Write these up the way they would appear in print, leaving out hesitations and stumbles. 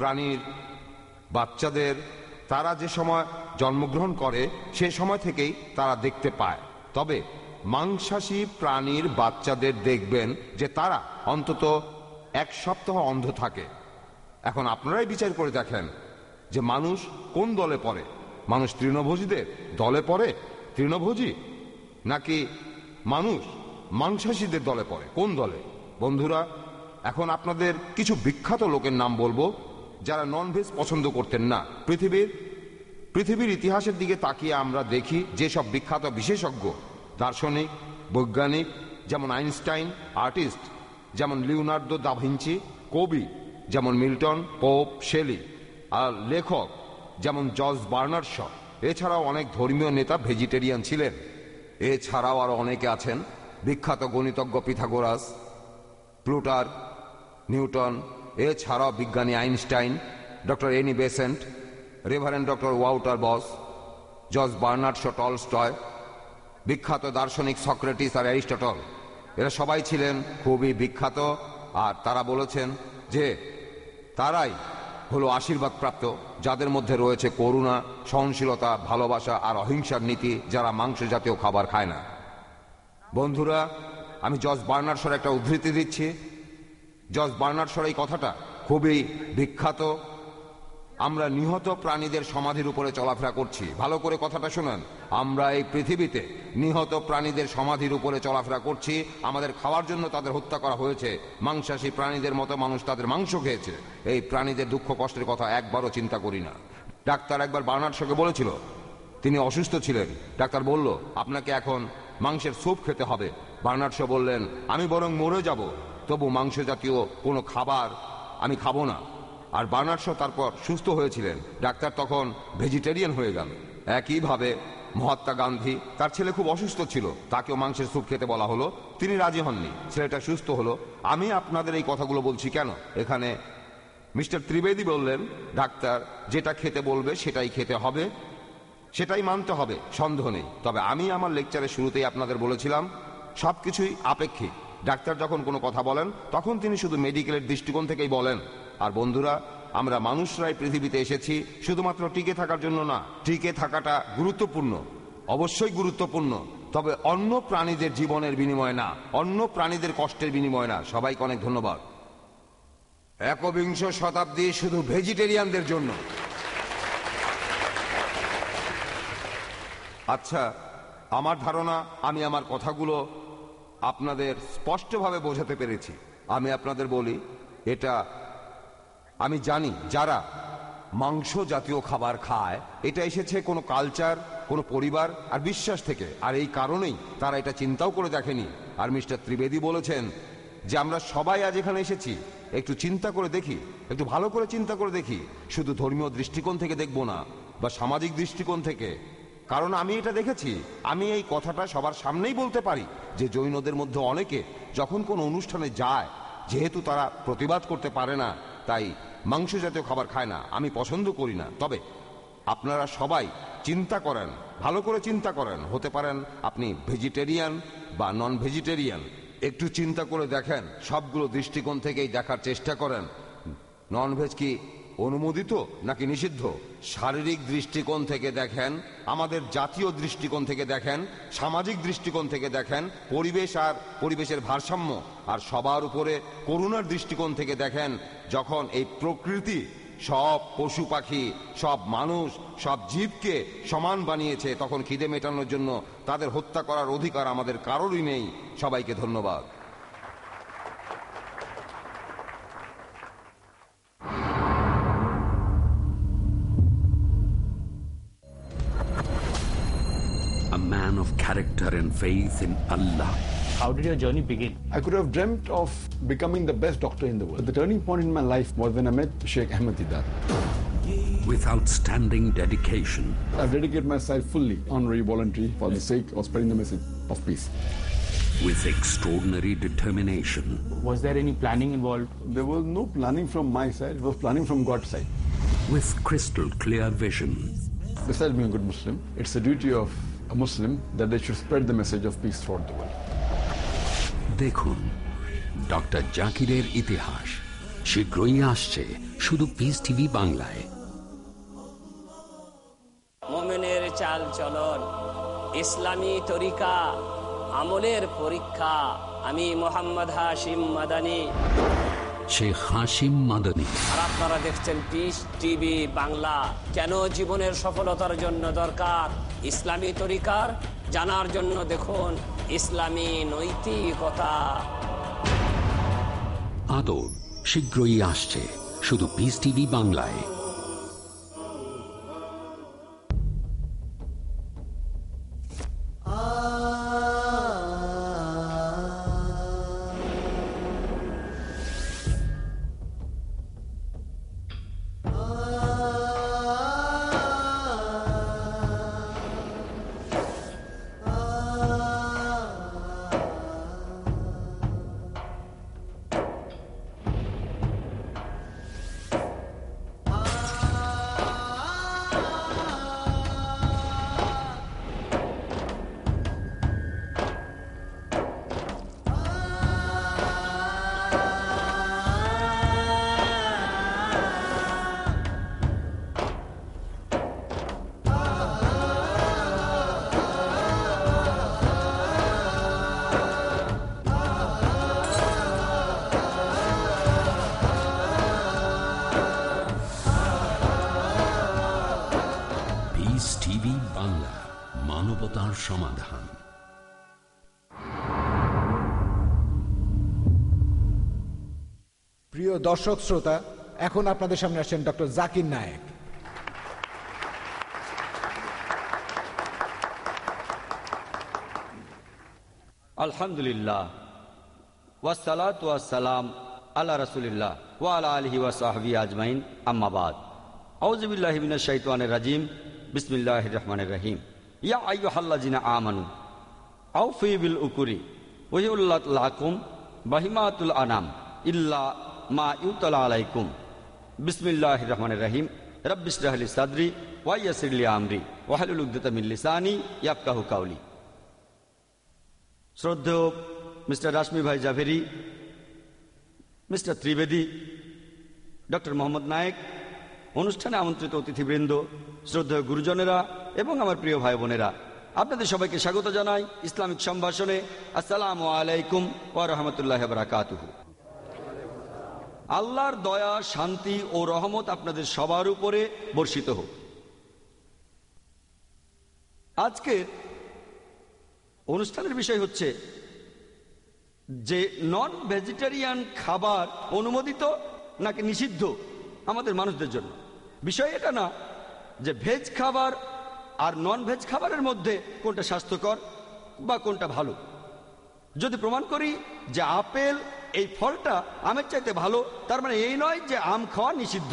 প্রাণীর বাচ্চাদের তারা যে সময় জন্মগ্রহণ করে সে সময় থেকেই তারা দেখতে পায়। তবে মাংসাশী প্রাণীর বাচ্চাদের দেখবেন যে তারা অন্তত 1 সপ্তাহ অন্ধ থাকে। এখন আপনারাই বিচার করে দেখেন যে মানুষ কোন দলে পড়ে। মানুষ তৃণভোজীদের দলে পড়ে, তৃণভোজী, নাকি মানুষ মাংসাশীদের দলে পড়ে? কোন দলে? বন্ধুরা, এখন আপনাদের কিছু বিখ্যাত লোকের নাম বলবো যারা ননভেজ পছন্দ করতেন না। পৃথিবীর ইতিহাসের দিকে তাকিয়ে আমরা দেখি যেসব বিখ্যাত বিশেষজ্ঞ, দার্শনিক, বৈজ্ঞানিক যেমন আইনস্টাইন, আর্টিস্ট যেমন লিওনার্দো দা ভিঞ্চি, কবি যেমন মিল্টন, পোপ, শেলি, আর লেখক যেমন জর্জ বার্নার্ড শ। এছাড়াও অনেক ধর্মীয় নেতা ভেজিটেরিয়ান ছিলেন। এছাড়াও আরো অনেকে আছেন, বিখ্যাত গণিতজ্ঞ পিথাগোরাস, প্লুটার, নিউটন, এছাড়াও বিজ্ঞানী Einstein, doctor Annie Besant, reverend doctor Walter Boss, George Bernard Shaw Tolstoy, বিখ্যাত দার্শনিক সক্রেটিস আর অ্যারিস্টটল। এরা সবাই ছিলেন খুবই বিখ্যাত, আর তারা বলেছেন যে তারাই হলো আশীর্বাদ প্রাপ্ত, যাদের মধ্যে রয়েছে করুণা, সহনশীলতা, ভালোবাসা আর অহিংসার নীতি, যারা মাংস জাতীয় খাবার খায় না। বন্ধুরা, আমি জর্জ বার্নার্ড শর একটা উদ্ধৃতি দিচ্ছি। জর্জ বার্নার্ড শর এই কথাটা খুবই বিখ্যাত। আমরা নিহত প্রাণীদের সমাধির উপরে চলাফেরা করছি। ভালো করে কথাটা শুনেন। আমরা এই পৃথিবীতে নিহত প্রাণীদের সমাধির উপরে চলাফেরা করছি। আমাদের খাওয়ার জন্য তাদের হত্যা করা হয়েছে। মাংসাশী প্রাণীদের মতো মানুষ তাদের মাংস খেয়েছে। এই প্রাণীদের দুঃখ কষ্টের কথা একবারও চিন্তা করি না। ডাক্তার একবার বার্নার্ড শকে বলেছিল, তিনি অসুস্থ ছিলেন। ডাক্তার বলল, আপনাকে এখন মাংসের স্যুপ খেতে হবে। বার্নার্ড শ বললেন, আমি বরং মরে যাব, তবু মাংস জাতীয় কোনো খাবার আমি খাবো না। আর বার্নার্ড শ তারপর সুস্থ হয়েছিলেন। ডাক্তার তখন ভেজিটেরিয়ান হয়ে গেল। একইভাবে মহাত্মা গান্ধী, তার ছেলে খুব অসুস্থ ছিল, তাকেও মাংসের স্যুপ খেতে বলা হলো, তিনি রাজি হননি, ছেলেটা সুস্থ হলো। আমি আপনাদের এই কথাগুলো বলছি কেন? এখানে মিস্টার ত্রিবেদী বললেন, ডাক্তার যেটা খেতে বলবে সেটাই খেতে হবে, সেটাই মানতে হবে, সন্দেহ নেই। তবে আমি আমার লেকচারের শুরুতেই আপনাদের বলেছিলাম, সবকিছুই আপেক্ষিক। ডাক্তার যখন কোনো কথা বলেন তখন তিনি শুধু মেডিকেলের দৃষ্টিকোণ থেকেই বলেন। আর বন্ধুরা, আমরা মানুষরাই পৃথিবীতে এসেছি শুধুমাত্র টিকে থাকার জন্য না। টিকে থাকাটা গুরুত্বপূর্ণ, অবশ্যই গুরুত্বপূর্ণ, তবে অন্য প্রাণীদের জীবনের বিনিময়ে না, অন্য প্রাণীদের কষ্টের বিনিময়ে না। সবাইকে অনেক ধন্যবাদ। 21 শতাব্দী শুধু ভেজিটেরিয়ানদের জন্য। আচ্ছা, আমার ধারণা আমি আমার কথাগুলো আপনাদের স্পষ্টভাবে বোঝাতে পেরেছি। আমি আপনাদের বলি, এটা আমি জানি যারা মাংস জাতীয় খাবার খায়, এটা এসেছে কোনো কালচার, কোনো পরিবার আর বিশ্বাস থেকে। আর এই কারণেই তারা এটা চিন্তাও করে দেখেনি। আর মিস্টার ত্রিবেদী বলেছেন যে আমরা সবাই আজ এখানে এসেছি, একটু চিন্তা করে দেখি, একটু ভালো করে চিন্তা করে দেখি। শুধু ধর্মীয় দৃষ্টিকোণ থেকে দেখব না, বা সামাজিক দৃষ্টিকোণ থেকে। কারণ আমি এটা দেখেছি, আমি এই কথাটা সবার সামনেই বলতে পারি যে জৈনদের মধ্যে অনেকে যখন কোনো অনুষ্ঠানে যায়, যেহেতু তারা প্রতিবাদ করতে পারে না, তাই মাংস জাতীয় খাবার খায় না। আমি পছন্দ করি না। তবে আপনারা সবাই চিন্তা করেন, ভালো করে চিন্তা করেন। হতে পারেন আপনি ভেজিটেরিয়ান বা নন ভেজিটেরিয়ান। একটু চিন্তা করে দেখেন, সবগুলো দৃষ্টিকোণ থেকেই দেখার চেষ্টা করেন। ননভেজ কি অনুমোদিত নাকি নিষিদ্ধ? শারীরিক দৃষ্টিকোণ থেকে দেখেন, আমাদের জাতীয় দৃষ্টিকোণ থেকে দেখেন, সামাজিক দৃষ্টিকোণ থেকে দেখেন, পরিবেশ আর পরিবেশের ভারসাম্য আর সবার উপরে করুণার দৃষ্টিকোণ থেকে দেখেন। যখন এই প্রকৃতি সব পশু পাখি, সব মানুষ, সব জীবকে সমান বানিয়েছে, তখন খিদে মেটানোর জন্য তাদের হত্যা করার অধিকার আমাদের কারোরই নেই। সবাইকে ধন্যবাদ। A man of character and faith in Allah. How did your journey begin? I could have dreamt of becoming the best doctor in the world. But the turning point in my life was when I met Sheikh Ahmed Didat. With outstanding dedication. I've dedicated myself fully, honorary, voluntary, for the sake of spreading the message of peace. With extraordinary determination. Was there any planning involved? There was no planning from my side, it was planning from God's side. With crystal clear vision. Besides being a good Muslim, it's the duty of a Muslim that they should spread the message of peace throughout the world. দেখুন doctor জাকিরের ইতিহাস, শীঘ্রই আসছে শুধু piece TV বাংলায়। মুমিনের চাল চলন, ইসলামী তরিকা, আমলের পরীক্ষা। আমি মোহাম্মদ হাশিম মাদানী, শেখ হাশিম মাদানী। আর আপনারা দেখছেন পিস টিভি বাংলা। কেন জীবনের সফলতার জন্য দরকার ইসলামী তরিকার জানার জন্য দেখুন ইসলামী নৈতিকতা। আদর শীঘ্রই আসছে শুধু পিস টিভি বাংলায়। টিভি বাংলা, মানবতার সমাধান। প্রিয় দর্শক শ্রোতা, এখন আপনাদের সামনে আসছেন ডক্টর জাকির নায়েক। আলহামদুলিল্লাহ ওয়াসসালাতু ওয়াসসালাম আলা রাসূলিল্লাহ ওয়া আলা আলিহি ওয়া সাহবিহি আজমাইন, আম্মা বাদ। আউযু বিল্লাহি মিনাশ শাইতানির রাজিম, বিসমিল্লাহির রহমানির রহিম। ইয়া আইয়ুহাল্লাযিনা আমানু আউফু বিল উকুরি ওয়া হিল্লাত লাকুম বাহিমাতুল আনাম ইল্লা মা ইউতালা আলাইকুম। বিসমিল্লাহির রহমানির রহিম। রাব্বিশ ইশরাহ লি সাদরি ওয়া ইয়াসসির লি আমরি ওয়াহলুল উকদাতাম মিন লিসানি ইয়াফকাহু কাওলি। শ্রদ্ধেয় মিস্টার রাশমি ভাই জাভেরি, মিস্টার ত্রিবেদী, ডক্টর মোহাম্মদ নায়েক, অনুষ্ঠানে আমন্ত্রিত অতিথিবৃন্দ, শ্রদ্ধেয় গুরুজনেরা এবং আমার প্রিয় ভাই বোনেরা, আপনাদের সবাইকে স্বাগত জানাই ইসলামিক সম্ভাষণে। আসসালামু আলাইকুম ওয়া রাহমাতুল্লাহি ওয়া বারাকাতুহু। আল্লাহর দয়া, শান্তি ও রহমত আপনাদের সবার উপরে বর্ষিত হোক। আজকের অনুষ্ঠানের বিষয় হচ্ছে যে নন ভেজিটেরিয়ান খাবার অনুমোদিত নাকি নিষিদ্ধ আমাদের মানুষদের জন্য। বিষয় এটা না যে ভেজ খাবার আর নন ভেজ খাবারের মধ্যে কোনটা স্বাস্থ্যকর বা কোনটা ভালো। যদি প্রমাণ করি যে আপেল এই ফলটা আমের চাইতে ভালো, তার মানে এই নয় যে আম খাওয়া নিষিদ্ধ।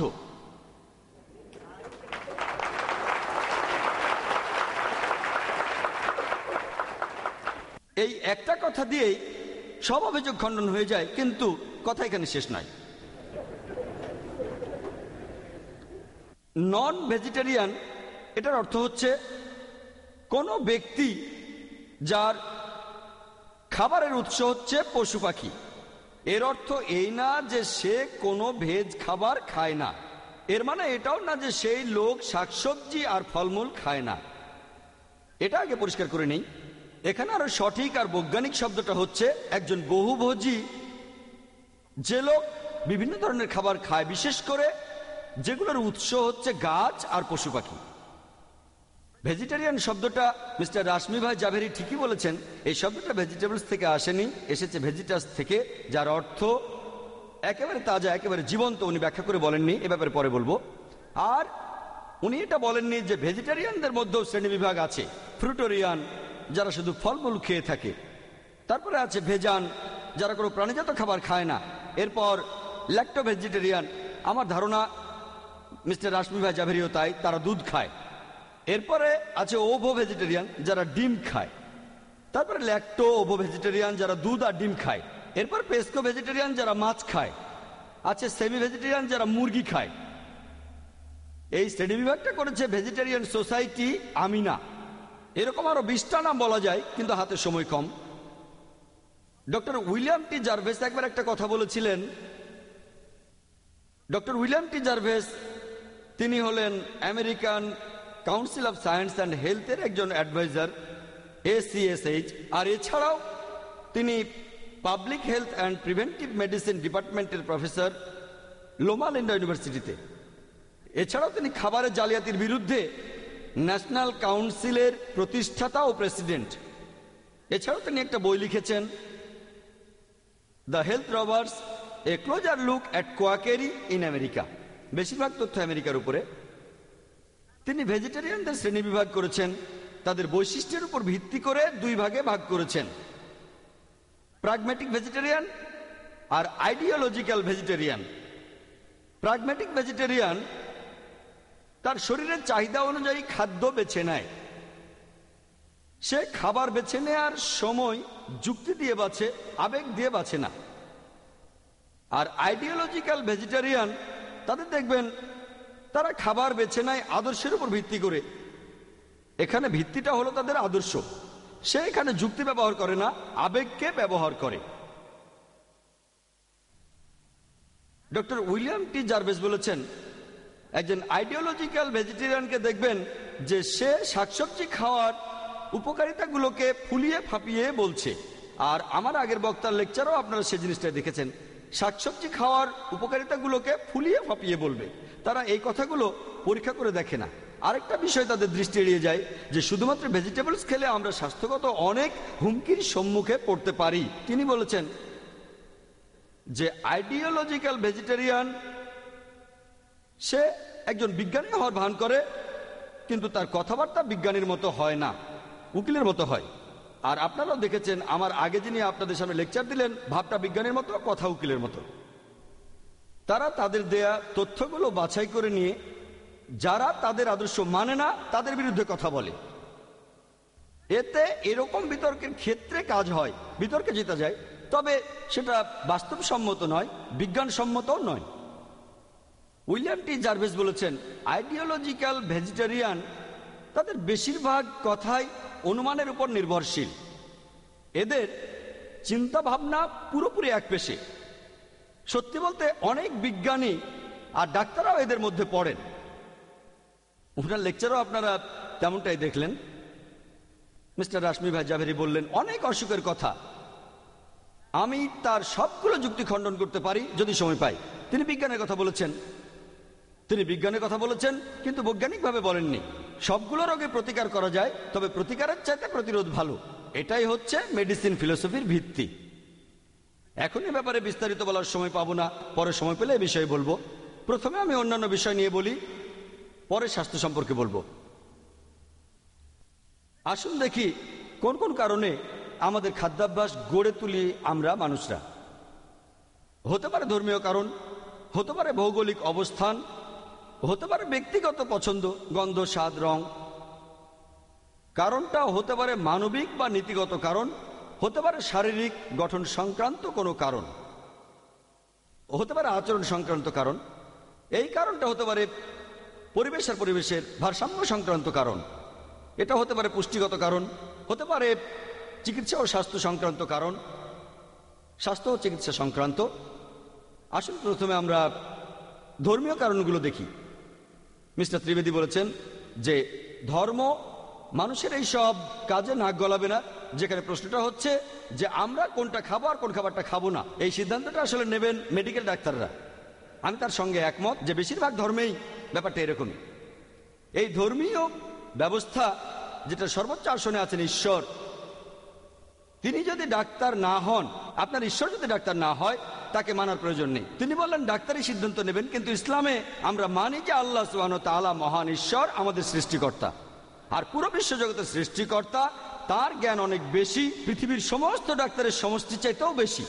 এই একটা কথা দিয়েই সব অভিযোগ খণ্ডন হয়ে যায়, কিন্তু কথা এখানে শেষ নয়। নন ভেজিটেরিয়ান এটার অর্থ হচ্ছে কোনো ব্যক্তি যার খাবারের উৎস হচ্ছে পশু পাখি। এর অর্থ এই না যে সে কোনো ভেজ খাবার খায় না, এর মানে এটাও না যে সেই লোক শাকসবজি আর ফলমূল খায় না। এটা আগে পরিষ্কার করে নেই। এখানে আরো সঠিক আর বৈজ্ঞানিক শব্দটা হচ্ছে একজন বহুভোজী, যে লোক বিভিন্ন ধরনের খাবার খায়, বিশেষ করে যেগুলোর উৎস হচ্ছে গাছ আর পশু পাখি। ভেজিটেরিয়ান শব্দটা মিস্টার রাশমি ভাই জাভেরি ঠিকই বলেছেন, এই শব্দটা ভেজিটেবলস থেকে আসেনি, এসেছে ভেজিটাস থেকে, যার অর্থ একেবারে তাজা, একেবারে জীবন্ত। উনি ব্যাখ্যা করে বলেননি, এ ব্যাপারে পরে বলবো। আর উনি এটা বলেননি যে ভেজিটেরিয়ানদের মধ্যেও শ্রেণী বিভাগ আছে। ফ্রুটোরিয়ান, যারা শুধু ফলমূল খেয়ে থাকে। তারপরে আছে ভেজান, যারা কোনো প্রাণীজাত খাবার খায় না। এরপর ল্যাক্টো ভেজিটেরিয়ান, আমার ধারণা মিস্টার রাশমি ভাই জাভেরিও তাই, তারা দুধ খায়। এরপরে আছে ওভো ভেজিটেরিয়ান, যারা ডিম খায়। তারপরে ল্যাক্টো ওভো ভেজিটেরিয়ান, যারা দুধ আর ডিম খায়। এরপর পেস্কো ভেজিটেরিয়ান, যারা মাছ খায়। আছে সেমি ভেজিটেরিয়ান, যারা মুরগি খায়। এই শ্রেণী বিভাগটা করেছে ভেজিটেরিয়ান সোসাইটি আমিনা। এরকম আরো 20টা নাম বলা যায়, কিন্তু হাতে সময় কম। ডক্টর উইলিয়াম টি জার্ভেস একবার একটা কথা বলেছিলেন ডক্টর উইলিয়াম টি জার্ভেস তিনি হলেন American council of science and হেলথের একজন অ্যাডভাইজার, ACSH। আর এছাড়াও তিনি public health and preventive medicine ডিপার্টমেন্টের প্রফেসর লোমা লিন্ডা ইউনিভার্সিটিতে। এছাড়াও তিনি খাবারের জালিয়াতির বিরুদ্ধে ন্যাশনাল কাউন্সিলের প্রতিষ্ঠাতা ও প্রেসিডেন্ট। এছাড়াও তিনি একটা বই লিখেছেন, the health robbers, a closer look at quackery in America. বেশিরভাগ তথ্য আমেরিকার উপরে। তিনি ভেজিটেরিয়ানদের শ্রেণী বিভাগ করেছেন, তাদের বৈশিষ্ট্যের উপর ভিত্তি করে দুই ভাগে ভাগ করেছেন, প্রাগম্যাটিক ভেজিটেরিয়ান আর আইডিওলজিক্যাল ভেজিটেরিয়ান। প্রাগম্যাটিক ভেজিটেরিয়ান তার শরীরের চাহিদা অনুযায়ী খাদ্য বেছে নেয়, সে খাবার বেছে নেওয়ার সময় যুক্তি দিয়ে বাছে, আবেগ দিয়ে বাছে না। আর আইডিওলজিক্যাল ভেজিটেরিয়ান তাদের দেখবেন তারা খাবার বেছে নেয় আদর্শের উপর ভিত্তি করে। এখানে ভিত্তিটা হলো তাদের আদর্শ, সে এখানে যুক্তি ব্যবহার করে না, আবেগকে ব্যবহার করে। ডক্টর উইলিয়াম টি জার্ভেস বলেছেন, একজন আইডিওলজিক্যাল ভেজিটেরিয়ানকে দেখবেন যে সে শাকসবজি খাওয়ার উপকারিতাগুলোকে ফুলিয়ে ফাঁপিয়ে বলছে। আর আমার আগের বক্তার লেকচারও আপনারা সে জিনিসটা দেখেছেন, শাকসবজি খাওয়ার উপকারিতাগুলোকে ফুলিয়ে ফাঁপিয়ে বলবে। তারা এই কথাগুলো পরীক্ষা করে দেখে না। আরেকটা বিষয় তাদের দৃষ্টি এড়িয়ে যায় যে শুধুমাত্র ভেজিটেবলস খেলে আমরা স্বাস্থ্যগত অনেক হুমকির সম্মুখে পড়তে পারি। তিনি বলেছেন যে আইডিওলজিক্যাল ভেজিটেরিয়ান সে একজন বিজ্ঞানী হওয়ার ভান করে, কিন্তু তার কথাবার্তা বিজ্ঞানীর মতো হয় না, উকিলের মতো হয়। আর আপনারাও দেখেছেন আমার আগে যিনি আপনাদের সামনে লেকচার দিলেন, ভাবটা বিজ্ঞানীর মতো, কথা উকিলের মতো। তারা তাদের দেয়া তথ্যগুলো বাছাই করে নিয়ে যারা তাদের আদর্শ মানে না তাদের বিরুদ্ধে কথা বলে। এতে এরকম বিতর্কের ক্ষেত্রে কাজ হয়, বিতর্কে জেতা যায়, তবে সেটা বাস্তবসম্মত নয়, বিজ্ঞানসম্মতও নয়। উইলিয়াম টি জার্ভেস বলেছেন, আইডিওলজিক্যাল ভেজিটেরিয়ান তাদের বেশিরভাগ কথাই অনুমানের উপর নির্ভরশীল। এদের চিন্তা ভাবনা পুরোপুরি একপেশে। সত্যি বলতে অনেক বিজ্ঞানী আর ডাক্তাররাও এদের মধ্যে পড়েন। ওনার লেকচারও আপনারা তেমনটাই দেখলেন। মিস্টার রাশমি ভাই জাভেরি বললেন অনেক অসুখের কথা, আমি তার সবগুলো যুক্তি খণ্ডন করতে পারি যদি সময় পাই। তিনি বিজ্ঞানের কথা বলেছেন, কিন্তু বৈজ্ঞানিকভাবে বলেননি। সবগুলো রোগে প্রতিকার করা যায়, তবে প্রতিকারের চাইতে প্রতিরোধ ভালো। এটাই হচ্ছে মেডিসিন ফিলোসফির ভিত্তি। এখন এ ব্যাপারে বিস্তারিত বলার সময় পাবো না, পরে সময় পেলে এ বিষয়ে বলবো। প্রথমে আমি অন্যান্য বিষয় নিয়ে বলি, পরে স্বাস্থ্য সম্পর্কে বলবো। আসুন দেখি কোন কোন কারণে আমাদের খাদ্যাভ্যাস গড়ে তুলি আমরা মানুষরা। হতে পারে ধর্মীয় কারণ, হতে পারে ভৌগোলিক অবস্থান, হতে পারে ব্যক্তিগত পছন্দ, গন্ধ, স্বাদ, রং। কারণটাও হতে পারে মানবিক বা নীতিগত কারণ, হতে পারে শারীরিক গঠন সংক্রান্ত কোনো কারণ, হতে পারে আচরণ সংক্রান্ত কারণ। এই কারণটা হতে পারে পরিবেশের ভারসাম্য সংক্রান্ত কারণ, এটা হতে পারে পুষ্টিগত কারণ, হতে পারে চিকিৎসা ও স্বাস্থ্য সংক্রান্ত কারণ, স্বাস্থ্য ও চিকিৎসা সংক্রান্ত। আসুন প্রথমে আমরা ধর্মীয় কারণগুলো দেখি। মিস্টার ত্রিবেদী বলেছেন যে ধর্ম মানুষের এই সব কাজে নাক গলাবে না। যেখানে প্রশ্নটা হচ্ছে যে আমরা কোনটা খাবো আর কোন খাবারটা খাবো না, এই সিদ্ধান্তটা আসলে নেবেন মেডিকেল ডাক্তাররা। আমি তার সঙ্গে একমত যে বেশিরভাগ ধর্মেই ব্যাপারটা এরকমই। এই ধর্মীয় ব্যবস্থা যেটা সর্বোচ্চ আসনে আছেন ঈশ্বর, তিনি যদি ডাক্তার না হন, আপনার ঈশ্বর যদি ডাক্তার না হয়, তাকে মানার প্রয়োজন নেই। তিনি বললেন ডাক্তারই সিদ্ধান্ত নেবেন। কিন্তু ইসলামে আমরা মানি যে আল্লাহ সুবহানাহু ওয়া তাআলা মহান ঈশ্বর, আমাদের সৃষ্টিকর্তা। আর পুরো বিশ্বজগতের সৃষ্টিকর্তা, তার জ্ঞান অনেক বেশি, পৃথিবীর সমস্ত ডাক্তারের সমষ্টি চাইতেও বেশি।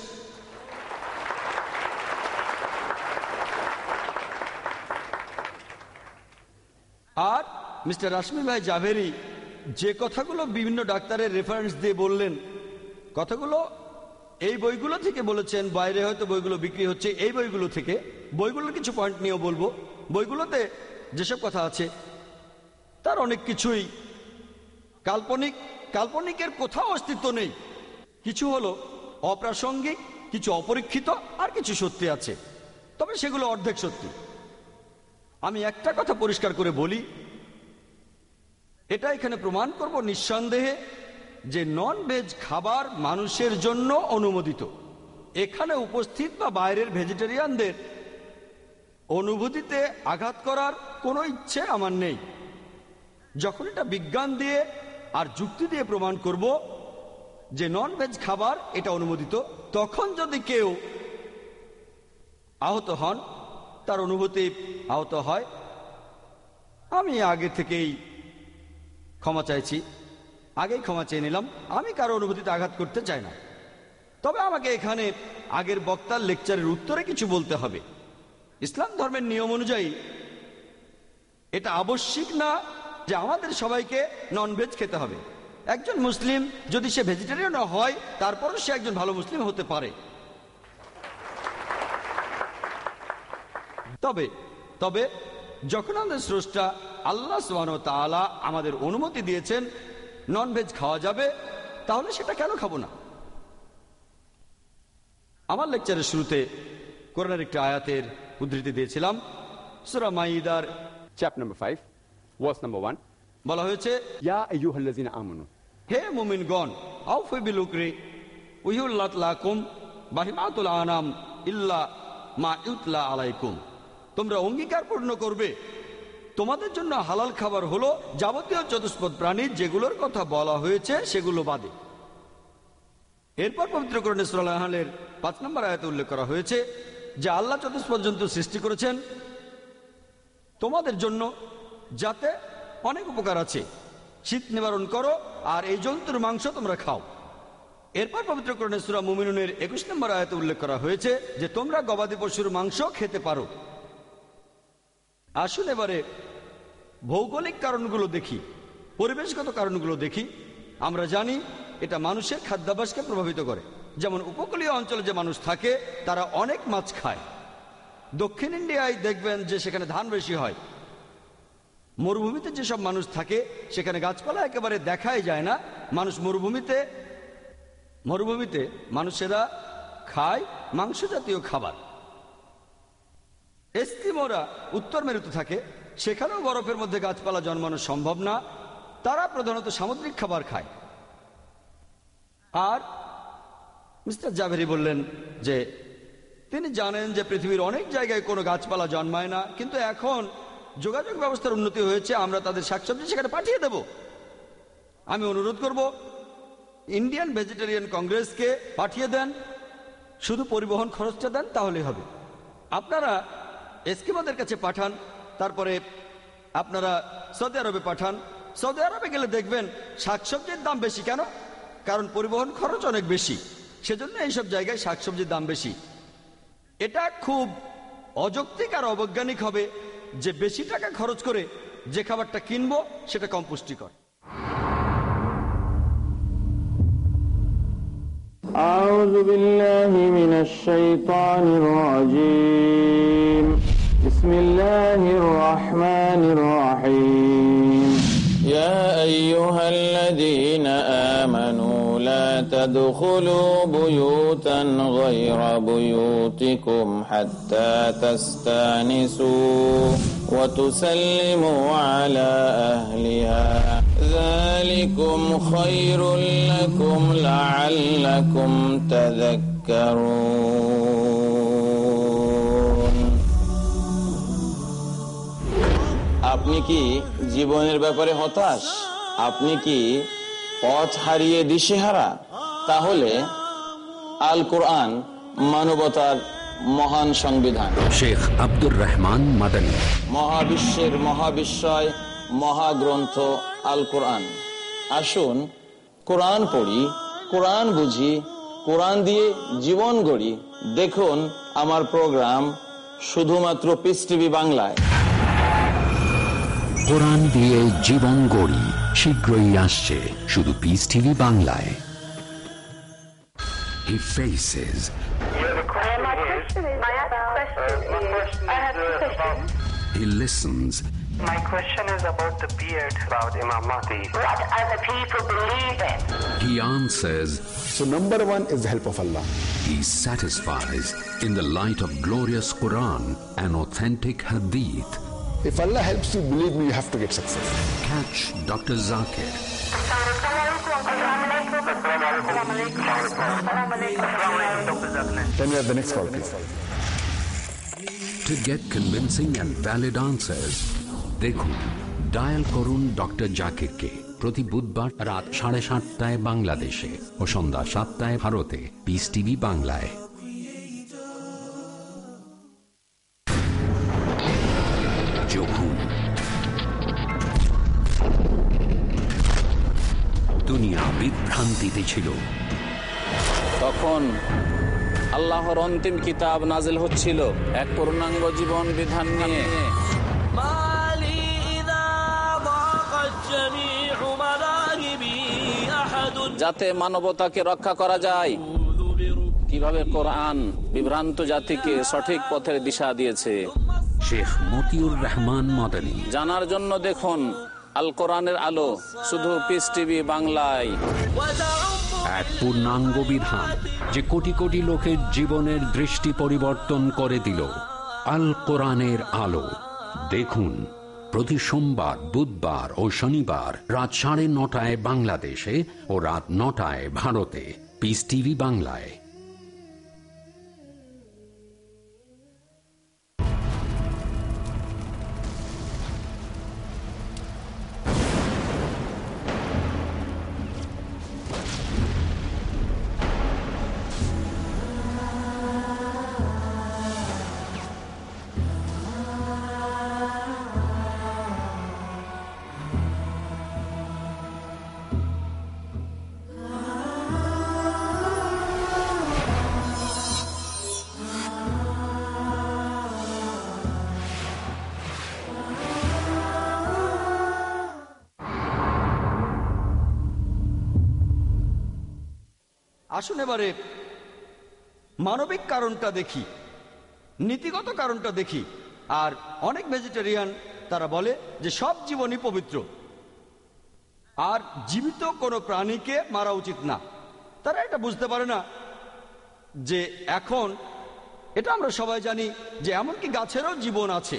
আর মিস্টার রাশমি ভাই জাভেরি যে কথাগুলো বিভিন্ন ডাক্তারের রেফারেন্স দিয়ে বললেন, কথাগুলো এই বইগুলো থেকে বলেছেন, বাইরে হয়তো বইগুলো বিক্রি হচ্ছে এই বইগুলো থেকে। বইগুলোর কিছু পয়েন্ট নিয়েও বলবো। বইগুলোতে যেসব কথা আছে তার অনেক কিছুই কাল্পনিক, কাল্পনিকের কোথাও অস্তিত্ব নেই। কিছু হলো অপ্রাসঙ্গিক, কিছু অপরীক্ষিত, আর কিছু সত্যি আছে। তবে সেগুলো অর্ধেক সত্যি। আমি একটা কথা পরিষ্কার করে বলি, এটা এখানে প্রমাণ করব নিঃসন্দেহে যে নন ভেজ খাবার মানুষের জন্য অনুমোদিত। এখানে উপস্থিত বা বাইরের ভেজিটেরিয়ানদের অনুভূতিতে আঘাত করার কোনো ইচ্ছে আমার নেই। যখন এটা বিজ্ঞান দিয়ে আর যুক্তি দিয়ে প্রমাণ করব যে নন ভেজ খাবার এটা অনুমোদিত, তখন যদি কেউ আহত হন, তার অনুভূতি আহত হয়, আমি আগে থেকেই ক্ষমা চাইছি, আগেই ক্ষমা চেয়ে নিলাম। আমি কারো অনুভূতিতে আঘাত করতে চাই না। তবে আমাকে এখানে আগের বক্তার লেকচারের উত্তরে কিছু বলতে হবে। ইসলাম ধর্মের নিয়ম অনুযায়ী এটা আবশ্যিক না যে আমাদের সবাইকে ননভেজ খেতে হবে। একজন মুসলিম যদি সে ভেজিটেরিয়ানও হয়, তারপরও সে একজন ভালো মুসলিম হতে পারে। তবে যখন আমাদের স্রষ্টা আল্লাহ সুবহানাহু ওয়া তাআলা আমাদের অনুমতি দিয়েছেন ননভেজ খাওয়া যাবে, তাহলে সেটা কেন খাবো না? আমার লেকচারের শুরুতে কোরআনের একটি আয়াতের উদ্ধৃতি দিয়েছিলাম। সূরা মাইদার চ্যাপ্টার নাম্বার 5 ভার্স নাম্বার 1 বলা হয়েছে, ইয়া আইয়ুহাল্লাযিনা আমানু, হে মুমিনগণ, আউফু বিলুকরি উহিল্লাত লাকুম বাহিমাতুল আনাম ইল্লা মা ইউতলা আলাইকুম, তোমরা অঙ্গীকার পূর্ণ করবে তোমাদের জন্য হালাল খাবার হলো যাবতীয় চতুষ্পদ প্রাণী যেগুলোর কথা বলা হয়েছে সেগুলো বাদে। এরপর পবিত্র কোরআনে সূরা আল-নাহলের 5 নম্বর আয়াতে উল্লেখ করা হয়েছে যে আল্লাহ চতুষ্পদ জন্তু সৃষ্টি করেছেন তোমাদের জন্য, যাতে অনেক উপকার আছে, শীত নিবারণ করো আর এই জন্তুর মাংস তোমরা খাও। এরপর পবিত্র কোরআনে সূরা মুমিনুনের 21 নম্বর আয়াতে উল্লেখ করা হয়েছে যে তোমরা গবাদি পশুর মাংস খেতে পারো। আসুন এবারে ভৌগোলিক কারণগুলো দেখি, পরিবেশগত কারণগুলো দেখি। আমরা জানি এটা মানুষের খাদ্যাভ্যাসকে প্রভাবিত করে। যেমন উপকূলীয় অঞ্চলে যে মানুষ থাকে তারা অনেক মাছ খায়। দক্ষিণ ইন্ডিয়ায় দেখবেন যে সেখানে ধান বেশি হয়। মরুভূমিতে যেসব মানুষ থাকে সেখানে গাছপালা একেবারে দেখাই যায় না। মানুষ মরুভূমিতে মানুষেরা খায় মাংস জাতীয় খাবার। এস্কিমোরা উত্তর মেরুতে থাকে, সেখানেও বরফের মধ্যে গাছপালা জন্মানো সম্ভব না, তারা প্রধানত সামুদ্রিক খাবার খায়। আর মিস্টার জাভেরি বললেন যে তিনি জানেন যে পৃথিবীর অনেক জায়গায় কোনো গাছপালা জন্মায় না, কিন্তু এখন যোগাযোগ ব্যবস্থার উন্নতি হয়েছে, আমরা তাদের শাকসবজি সেখানে পাঠিয়ে দেব। আমি অনুরোধ করব ইন্ডিয়ান ভেজিটেরিয়ান কংগ্রেসকে পাঠিয়ে দেন, শুধু পরিবহন খরচটা দেন, তাহলেই হবে। আপনারা এস্কিমোদের কাছে পাঠান, তারপরে আপনারা সৌদি আরবে পাঠান। সৌদি আরবে গেলে দেখবেন শাকসবজির দাম বেশি। কেন? কারণ পরিবহন খরচ অনেক বেশি, সেজন্য এইসব জায়গায় শাকসবজির দাম বেশি। এটা খুব অযৌক্তিক আর অবৈজ্ঞানিক হবে যে বেশি টাকা খরচ করে যে খাবারটা কিনবো সেটা কম পুষ্টিকর। আউযু বিল্লাহি মিনাশ শাইতানির রাজীম। বিসমিল্লাহির রাহমানির রাহিম। ইয়া আইয়ুহাল্লাযীনা আমানু লা তাদখুলু বুয়ুতান গায়রা বুয়ুতিকুম হাত্তা তাস্তানিসু ওয়া তুসাল্লিমু আলা আহলিহা যালিকুম খায়রুল লাকুম লাআল্লাকুম তাযাক্কারুন। আপনি কি জীবনের ব্যাপারে হতাশ? আপনি কি পথ হারিয়ে দিশেহারা? তাহলে আল কোরআন মানবতার মহান সংবিধান। শেখ আব্দুর রহমান মাদানী। মহাবিশ্বের মহাবিস্ময় মহাগ্রন্থ আল কোরআন। আসুন কোরআন পড়ি, কোরআন বুঝি, কোরআন দিয়ে জীবন গড়ি। দেখুন আমার প্রোগ্রাম শুধুমাত্র পিস টিভি বাংলায়। কোরআন দিয়ে জীবন গড়ি শীঘ্রই আসছে শুধু পিস টিভি বাংলায়। He faces. He listens. My question is about the beard, about Imam Mahdi. What other people believe in? He answers. So number one is the help of Allah. He satisfies in the light of glorious Quran and authentic Hadith. If Allah helps you, believe me, you have to get success. Catch Dr. Zakir. Then we have the next call, please. To get convincing and valid answers, দেখুন dial করুন doctor জাকিরকে প্রতি বুধবার রাত 7:30 বাংলাদেশে ও সন্ধ্যা 7টায় ভারতে piece TV বাংলায়। যখন দুনিয়া বিভ্রান্তিতে ছিল, তখন আল্লাহর অন্তিম কিতাব নাজিল হচ্ছিল এক পূর্ণাঙ্গ জীবন বিধান নিয়ে। যাতে মানবতাকে রক্ষা করা যায়, কিভাবে কোরআন বিভ্রান্ত জাতিকে সঠিক পথের দিশা দিয়েছে। শেখ মতিউর রহমান মাদানী জানার জন্য দেখুন আল কোরআনের আলো, শুধু পিস টিভি বাংলায়। এক পূর্ণাঙ্গ বিধান যে কোটি কোটি লোকের জীবনের দৃষ্টি পরিবর্তন করে দিল। আল কোরআনের আলো দেখুন প্রতি সোমবার, বুধবার ও শনিবার রাত 9:30 বাংলাদেশে ও রাত 9টায় ভারতে পিস টিভি বাংলায়। আসুন এবারে মানবিক কারণটা দেখি, নীতিগত কারণটা দেখি। আর অনেক ভেজিটেরিয়ান তারা বলে যে সব জীবনই পবিত্র আর জীবিত কোনো প্রাণীকে মারা উচিত না। তারা এটা বুঝতে পারে না যে এখন এটা আমরা সবাই জানি যে এমনকি গাছেরও জীবন আছে।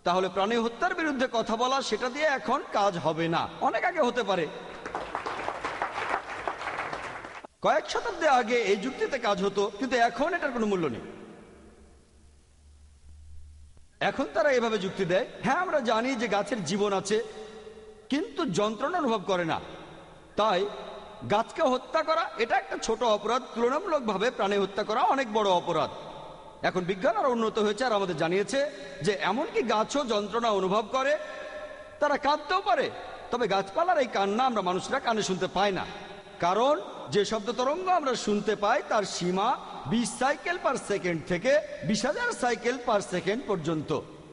তাহলে প্রাণী হত্যার বিরুদ্ধে কথা বলা, সেটা দিয়ে এখন কাজ হবে না, অনেক আগে হতে পারে। কয়েক শতাব্দী আগে এই যুক্তিতে কাজ হতো, কিন্তু এখন এটার কোনো মূল্য নেই। এখন তারা এভাবে যুক্তি দেয়, হ্যাঁ আমরা জানি যে গাছের জীবন আছে কিন্তু যন্ত্রণা অনুভব করে না, তাই গাছকে হত্যা করা এটা একটা ছোট অপরাধ, তুলনামূলকভাবে প্রাণী হত্যা করা অনেক বড় অপরাধ। এখন বিজ্ঞান আরো উন্নত হয়েছে আর আমাদের জানিয়েছে যে এমনকি গাছও যন্ত্রণা অনুভব করে, তারা কাঁদতেও পারে। তবে গাছপালার এই কান্না আমরা মানুষরা কানে শুনতে পাই না, কারণ যে শব্দ তরঙ্গ আমরা শুনতে পাই তার সীমা 20 সাইকেল পার সেকেন্ড থেকে 20,000 সাইকেল পার সেকেন্ড পর্যন্ত।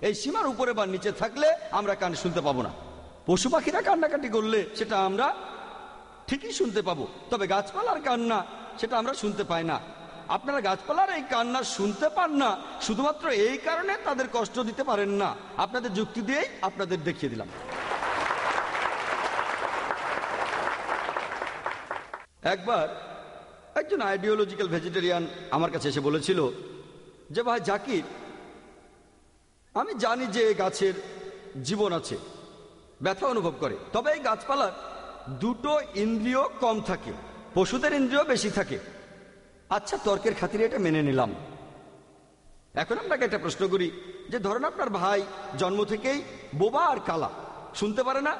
এই সীমার উপরে বা নিচে থাকলে আমরা কানে শুনতে পাবো না। পশু পাখিরা কান্নাকাটি করলে সেটা আমরা ঠিকই শুনতে পাবো, তবে গাছপালার কান্না সেটা আমরা শুনতে পাই না। আপনারা গাছপালার এই কান্না শুনতে পান না শুধুমাত্র এই কারণে তাদের কষ্ট দিতে পারেন না। আপনাদের যুক্তি দিয়েই আপনাদের দেখিয়ে দিলাম। একবার একজন আইডিওলজিক্যাল ভেজিটেরিয়ান আমার কাছে এসে বলেছিল যে ভাই জাকির, আমি জানি যে গাছের জীবন আছে, ব্যথা অনুভব করে, তবে এই গাছপালার দুটো ইন্দ্রিয় কম থাকে, পশুদের ইন্দ্রিয় বেশি থাকে। আচ্ছা, তর্কের খাতিরে এটা মেনে নিলাম। এখন আপনাকে একটা প্রশ্ন করি যে ধরেন আপনার ভাই জন্ম থেকেই বোবা আর কালা, শুনতে পারে না,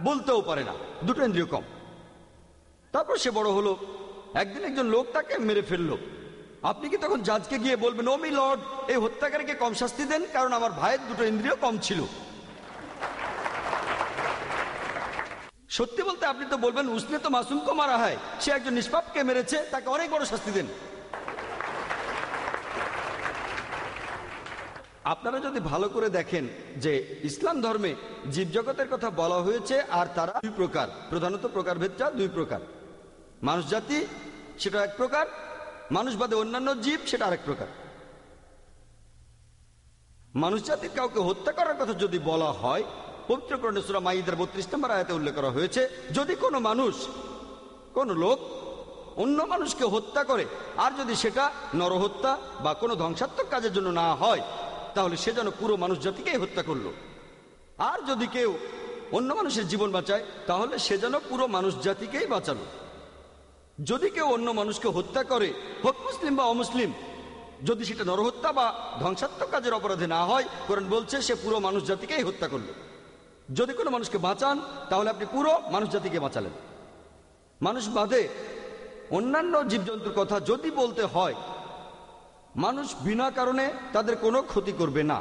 বলতেও পারে না, দুটো ইন্দ্রিয় কম। তারপর সে বড় হলো, একদিন একজন লোক তাকে মেরে ফেললো। আপনি কি তখন জাজকে গিয়ে বলবেন, ও মি লর্ড, এই হত্যাকারীকে কম শাস্তি দেন কারণ আমার ভাইয়ের দুটো ইন্দ্রিয় কম ছিল? সত্যি বলতে আপনি তো বলবেন, উসনে তো মাসুমকে মারা হয়, সে একজন নিষ্পাপকে মেরেছে, তাকে অনেক বড় শাস্তি দেন। আপনারা যদি ভালো করে দেখেন যে ইসলাম ধর্মে জীবজগতের কথা বলা হয়েছে আর তারা দুই প্রকার, প্রধানত প্রকারভেদটা দুই প্রকার। মানুষ জাতি সেটা এক প্রকার, মানুষ বাদে অন্যান্য জীব সেটা আরেক প্রকার। মানুষ জাতির কাউকে হত্যা করার কথা যদি বলা হয়, পবিত্র কোরআনে সূরা মাইদার 32 নম্বর আয়াতে উল্লেখ করা হয়েছে, যদি কোনো মানুষ, কোনো লোক অন্য মানুষকে হত্যা করে, আর যদি সেটা নরহত্যা বা কোনো ধ্বংসাত্মক কাজের জন্য না হয়, তাহলে সে যেন পুরো মানুষ জাতিকেই হত্যা করলো। আর যদি কেউ অন্য মানুষের জীবন বাঁচায়, তাহলে সে যেন পুরো মানুষ জাতিকেই বাঁচালো। যদি কেউ অন্য মানুষকে হত্যা করে, হোক মুসলিম বা অমুসলিম, যদি সেটা নরহত্যা বা ধ্বংসাত্মক কাজের অপরাধে না হয়, কোরআন বলছে সে পুরো মানুষ জাতিকেই হত্যা করলো। যদি কোনো মানুষকে বাঁচান, তাহলে আপনি পুরো মানুষ জাতিকে বাঁচালেন। মানুষ বাদে অন্যান্য জীবজন্তুর কথা যদি বলতে হয়, মানুষ বিনা কারণে তাদের কোনো ক্ষতি করবে না,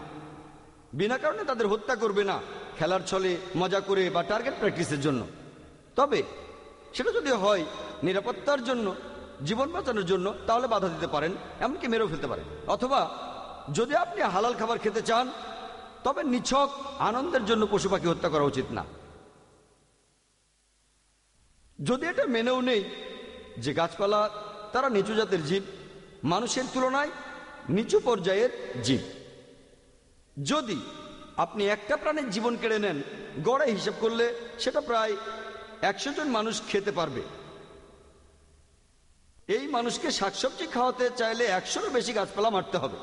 বিনা কারণে তাদের হত্যা করবে না, খেলার ছলে, মজা করে বা টার্গেট প্র্যাকটিসের জন্য। তবে সেটা যদি হয় নিরাপত্তার জন্য, জীবন বাঁচানোর জন্য, তাহলে বাধা দিতে পারেন, এমনকি মেরেও ফেলতে পারেন। অথবা যদি আপনি হালাল খাবার খেতে চান, তবে নিছক আনন্দের জন্য পশু পাখি হত্যা করা উচিত না। যদি এটা মেনেও নেই যে গাছপালা তারা নিচু জাতের জীব, মানুষের তুলনায় নিচু পর্যায়ের জীব, যদি আপনি একটা প্রাণীর জীবন কেড়ে নেন, গড়ে হিসাব করলে সেটা প্রায় 100 জন মানুষ খেতে পারবে। এই মানুষকে শাকসবজি খাওয়াতে চাইলে 100-এরও বেশি গাছপালা মারতে হবে।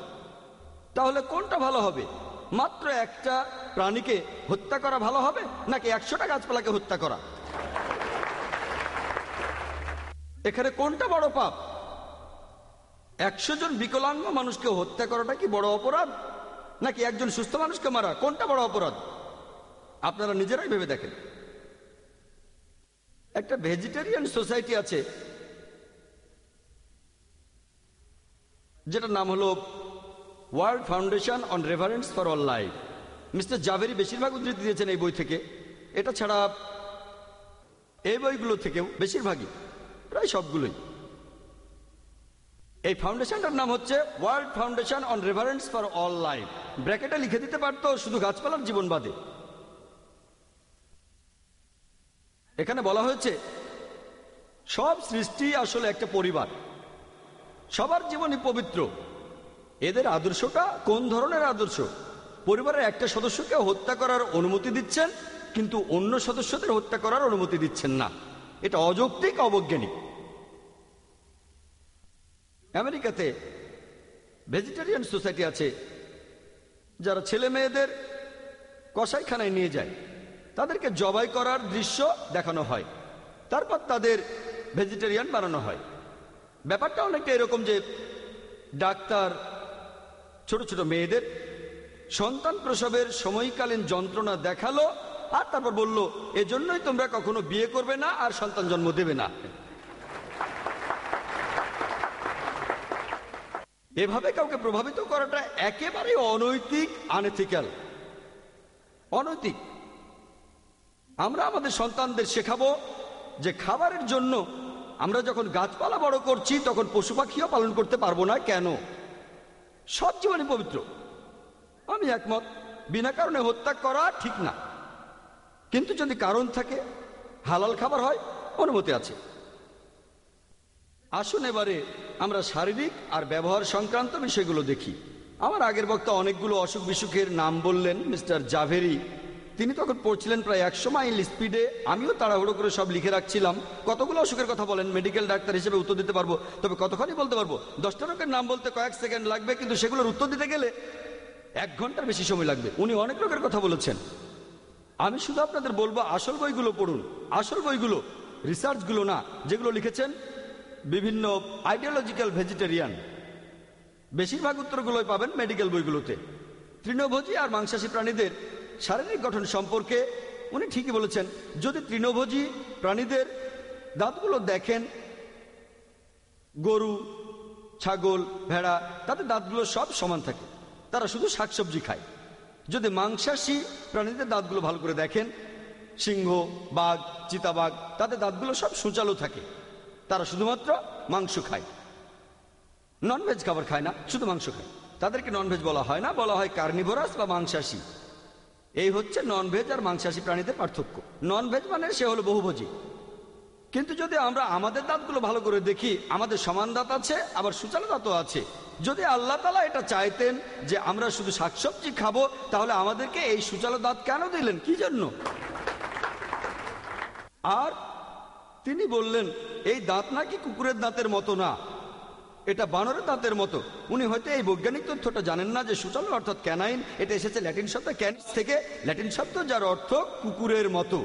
তাহলে কোনটা ভালো হবে? মাত্র একটা প্রাণীকে হত্যা করা ভালো হবে, নাকি 100টা গাছপালাকে হত্যা করা? এখানে কোনটা বড় পাপ? 100 জন বিকলাঙ্গ মানুষকে হত্যা করাটা কি বড় অপরাধ, নাকি একজন সুস্থ মানুষকে মারা? কোনটা বড় অপরাধ? আপনারা নিজেরাই ভেবে দেখেন। একটা ভেজিটেরিয়ান সোসাইটি আছে, যেটার নাম হলো world foundation on reverence for all life. Mister Jhaveri বেশিরভাগ উদ্ধৃতি দিয়েছেন এই বই থেকে। এটা ছাড়া এই বইগুলো থেকেও বেশিরভাগই, প্রায় সবগুলোই। এই ফাউন্ডেশনটার নাম হচ্ছে world foundation on reverence for all life. ব্র্যাকেটে লিখে দিতে পারতো শুধু গাছপালার জীবন বাদে। এখানে বলা হয়েছে সব সৃষ্টি আসলে একটা পরিবার, সবার জীবনই পবিত্র। এদের আদর্শটা কোন ধরনের আদর্শ? পরিবারের একটা সদস্যকে হত্যা করার অনুমতি দিচ্ছেন, কিন্তু অন্য সদস্যদের হত্যা করার অনুমতি দিচ্ছেন না। এটা অযৌক্তিক, অবৈজ্ঞানিক। আমেরিকাতে ভেজিটেরিয়ান সোসাইটি আছে, যারা ছেলে মেয়েদের কসাইখানায় নিয়ে যায়, তাদেরকে জবাই করার দৃশ্য দেখানো হয়, তারপর তাদের ভেজিটেরিয়ান বানানো হয়। ব্যাপারটা অনেকটা এরকম যে ডাক্তার ছোট ছোট মেয়েদের সন্তান প্রসবের সময়কালীন যন্ত্রণা দেখালো, আর তারপর বলল এজন্যই তোমরা কখনো বিয়ে করবে না আর সন্তান জন্ম দেবে না। এভাবে কাউকে প্রভাবিত করাটা একেবারে অনৈতিক, আনএথিক্যাল, অনৈতিক। আমরা আমাদের সন্তানদের শেখাবো যে খাবারের জন্য আমরা যখন গাছপালা বড় করছি, তখন পশু পাখিও পালন করতে পারবো না। কেন? সব জীবনই পবিত্র। আমি একমত, বিনা কারণে হত্যা করা ঠিক না, কিন্তু যদি কারণ থাকে, হালাল খাবার হয়, অনুমতি আছে। আসুন এবারে আমরা শারীরিক আর ব্যবহার সংক্রান্ত বিষয়গুলো দেখি। আমার আগের বক্তা অনেকগুলো অসুখ বিসুখের নাম বললেন, মিস্টার জাভেরি। তিনি তখন পড়ছিলেন প্রায় 100 মাইল স্পিডে। আমিও তাড়াহুড়ো করে সব লিখে রাখছিলাম। কতগুলো অসুখের কথা বলেন, মেডিকেল ডাক্তার হিসেবে উত্তর দিতে পারবো, তবে কতক্ষণই বলতে পারবো? 10টা রোগের নাম বলতে কয়েক সেকেন্ড লাগবে, কিন্তু সেগুলোর উত্তর দিতে গেলে 1 ঘন্টার বেশি সময় লাগবে। উনি অনেক রোগের কথা বলেছেন। আমি শুধু আপনাদের বলবো আসল বইগুলো পড়ুন, আসল বইগুলো, রিসার্চগুলো না, যেগুলো লিখেছেন বিভিন্ন আইডিওলজিক্যাল ভেজিটেরিয়ান। বেশিরভাগ উত্তরগুলোই পাবেন মেডিকেল বইগুলোতে। তৃণভোজী আর মাংসাশী প্রাণীদের শারীরিক গঠন সম্পর্কে উনি ঠিকই বলেছেন। যদি তৃণভোজী প্রাণীদের দাঁতগুলো দেখেন, গরু, ছাগল, ভেড়া, তাদের দাঁতগুলো সব সমান থাকে, তারা শুধু শাকসবজি খায়। যদি মাংসাশী প্রাণীদের দাঁতগুলো ভালো করে দেখেন, সিংহ, বাঘ, চিতাবাঘ, তাদের দাঁতগুলো সব সূচালো থাকে, তারা শুধুমাত্র মাংস খায়, ননভেজ খাবার খায় না, শুধু মাংস খায়। তাদেরকে ননভেজ বলা হয় না, বলা হয় কার্নিভোরাস বা মাংসাশী। এই হচ্ছে ননভেজ আর মাংসাশী প্রাণীদের পার্থক্য। ননভেজ মানে সে হলো বহুভোজী। কিন্তু যদি আমরা আমাদের দাঁতগুলো ভালো করে দেখি, আমাদের সমান দাঁত আছে, আবার সূচালো দাঁতও আছে। যদি আল্লাহ তাআলা এটা চাইতেন যে আমরা শুধু শাকসবজি খাবো, তাহলে আমাদেরকে এই সুচালো দাঁত কেন দিলেন, কি জন্য? আর তিনি বললেন এই দাঁত নাকি কুকুরের দাঁতের মতো না, এটা বানরের দাঁতের মতো। উনি হয়তো এই বৈজ্ঞানিক তথ্যটা জানেন না যে সুচালো অর্থাৎ ক্যানাইন, এটা এসেছে ল্যাটিন শব্দ ক্যানিস থেকে, ল্যাটিন শব্দ যার অর্থ কুকুরের মতো।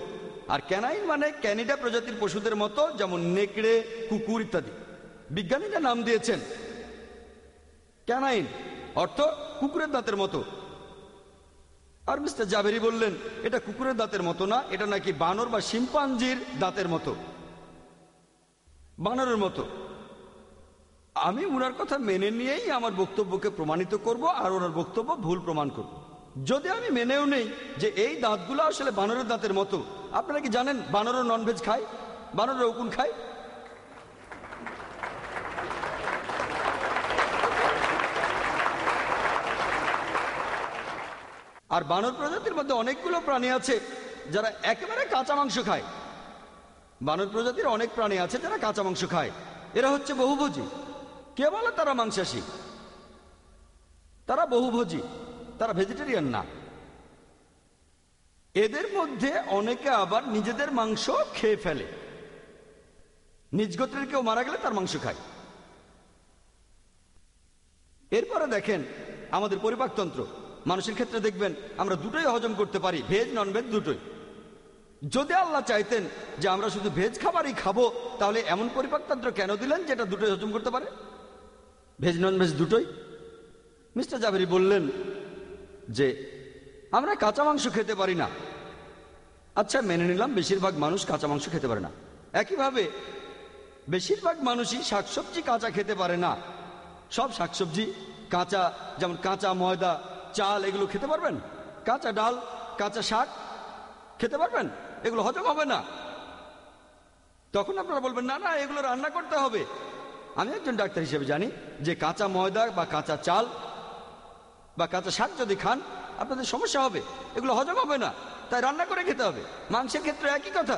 আর ক্যানাইন মানে ক্যানিডা প্রজাতির পশুদের মতো, যেমন নেকড়ে, কুকুর ইত্যাদি। বিজ্ঞানীরা নাম দিয়েছেন ক্যানাইন, অর্থ কুকুরের দাঁতের মতো। আর মিস্টার জাভেরি বললেন এটা কুকুরের দাঁতের মতো না, এটা নাকি বানর বা শিম্পাঞ্জির দাঁতের মতো, বানরের মতো। আমি ওনার কথা মেনে নিয়েই আমার বক্তব্যকে প্রমাণিত করব, আর ওনার বক্তব্য ভুল প্রমাণ করব। যদি আমি মেনেও নেই যে এই দাঁতগুলো আসলে বানরের দাঁতের মতো, আপনারা কি জানেন বানরও ননভেজ খায়, বানরও উকুন খায়? আর বানর প্রজাতির মধ্যে অনেকগুলো প্রাণী আছে যারা একেবারে কাঁচা মাংস খায়। বানর প্রজাতির অনেক প্রাণী আছে যারা কাঁচা মাংস খায়, এরা হচ্ছে বহুভোজী। কে বলে তারা মাংসাশী? তারা বহুভোজী, তারা ভেজিটেরিয়ান না। এদের মধ্যে অনেকে আবার নিজেদের মাংস খেয়ে ফেলে, নিজ গোত্রের কেউ মারা গেলে তার মাংস খায়। এরপরে দেখেন আমাদের পরিপাকতন্ত্র, মানুষের ক্ষেত্রে দেখবেন আমরা দুটোই হজম করতে পারি, ভেজ নন ভেজ দুটোই। যদি আল্লাহ চাইতেন যে আমরা শুধু ভেজ খাবারই খাবো, তাহলে এমন পরিপাকতন্ত্র কেন দিলেন যেটা দুটোই হজম করতে পারে, ভেজ নন ভেজ দুটোই? মিস্টার জাভেরি বললেন যে আমরা কাঁচা মাংস খেতে পারি না। আচ্ছা, মেনে নিলাম বেশিরভাগ মানুষ কাঁচা মাংস খেতে পারে না। একইভাবে বেশিরভাগ মানুষই শাকসবজি কাঁচা খেতে পারে না। সব শাকসবজি কাঁচা, যেমন কাঁচা ময়দা, চাল, এগুলো খেতে পারবেন? কাঁচা ডাল, কাঁচা শাক খেতে পারবেন? এগুলো হজম হবে না। তখন আপনারা বলবেন না না এগুলো রান্না করতে হবে। আমি একজন ডাক্তার হিসেবে জানি যে কাঁচা ময়দা বা কাঁচা চাল বা কাঁচা শাক যদি খান আপনাদের সমস্যা হবে, এগুলো হজম হবে না, তাই রান্না করে খেতে হবে। মাংসের ক্ষেত্রে একই কথা।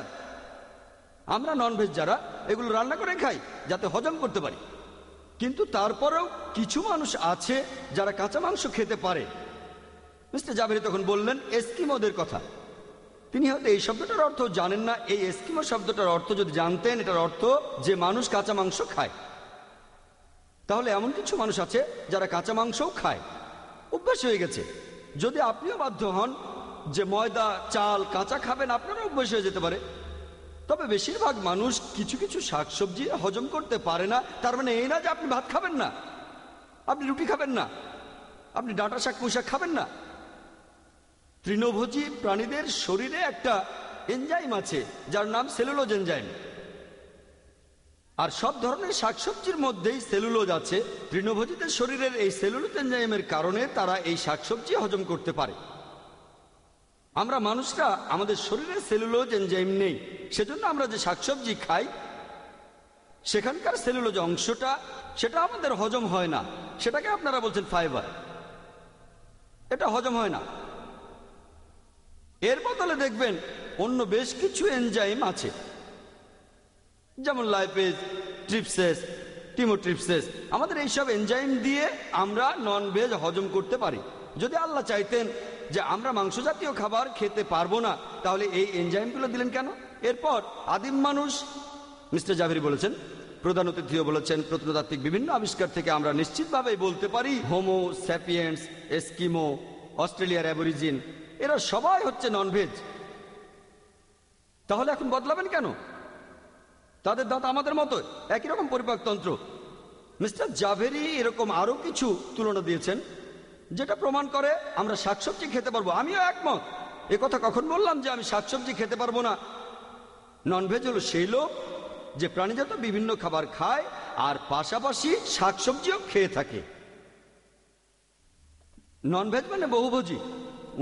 আমরা ননভেজ যারা, এগুলো রান্না করে খাই যাতে হজম করতে পারি। কিন্তু তারপরেও কিছু মানুষ আছে যারা কাঁচা মাংস খেতে পারে। মিস্টার জাভেরি তখন বললেন এস্কিমোদের কথা। তিনি হয়তো এই শব্দটার অর্থ জানেন না। এই এস্কিমো শব্দটার অর্থ যদি জানতেন, এটার অর্থ যে মানুষ কাঁচা মাংস খায়। তাহলে এমন কিছু মানুষ আছে যারা কাঁচা মাংসও খায়, অভ্যাস হয়ে গেছে। যদি আপনিও বাধ্য হন যে ময়দা, চাল কাঁচা খাবেন, আপনারও অভ্যাস হয়ে যেতে পারে। তবে বেশিরভাগ মানুষ কিছু কিছু শাকসবজি হজম করতে পারে না। তার মানে এই না যে আপনি ভাত খাবেন না, আপনি রুটি খাবেন না, আপনি ডাঁটা শাক, পুঁই শাক খাবেন না। তৃণভোজী প্রাণীদের শরীরে একটা এনজাইম আছে যার নাম সেলুলোজ এনজাইম। আর সব ধরনের শাকসবজির মধ্যেই সেলুলোজ আছে। তৃণভোজীদের শরীরের এই সেলুলোজ এনজাইমের কারণে তারা এই শাকসবজি হজম করতে পারে। আমরা মানুষরা, আমাদের শরীরে সেলুলোজ এনজাইম নেই, সেজন্য আমরা যে শাকসবজি খাই সেখানকার সেলুলোজ অংশটা, সেটা আমাদের হজম হয় না। সেটাকে আপনারা বলছেন ফাইবার, এটা হজম হয় না। এর বদলে দেখবেন অন্য বেশ কিছু এনজাইম আছে, যেমন লাইপেজ, ট্রিপসেস, টিমোট্রিপসেস। আমাদের এইসব এনজাইম দিয়ে আমরা নন ভেজ হজম করতে পারি। যদি আল্লাহ চাইতেন যে আমরা মাংস জাতীয় খাবার খেতে পারবো না, তাহলে এই এনজাইমগুলো দিলেন কেন? এরপর আদিম মানুষ, মিস্টার জাভেরি বলেছেন, প্রধান অতিথিও বলেছেন, প্রত্নতাত্ত্বিক বিভিন্ন আবিষ্কার থেকে আমরা নিশ্চিতভাবে বলতে পারি হোমো স্যাপিয়েন্স, এস্কিমো, অস্ট্রেলিয়ার অ্যাবরিজিন, এরা সবাই হচ্ছে ননভেজ। তাহলে এখন বদলাবেন কেন? তাদের দাঁত আমাদের মতো, একই রকম পরিপাকতন্ত্র। মিস্টার জাভেরি এরকম আরো কিছু তুলনা দিয়েছেন যেটা প্রমাণ করে আমরা শাকসবজি খেতে পারবো। আমিও একমত। এ কথা কখন বললাম যে আমি শাকসবজি খেতে পারবো না? ননভেজ হলো সেই লোক যে প্রাণীজাত বিভিন্ন খাবার খায় আর পাশাপাশি শাকসবজিও খেয়ে থাকে। ননভেজ মানে বহুভোজী।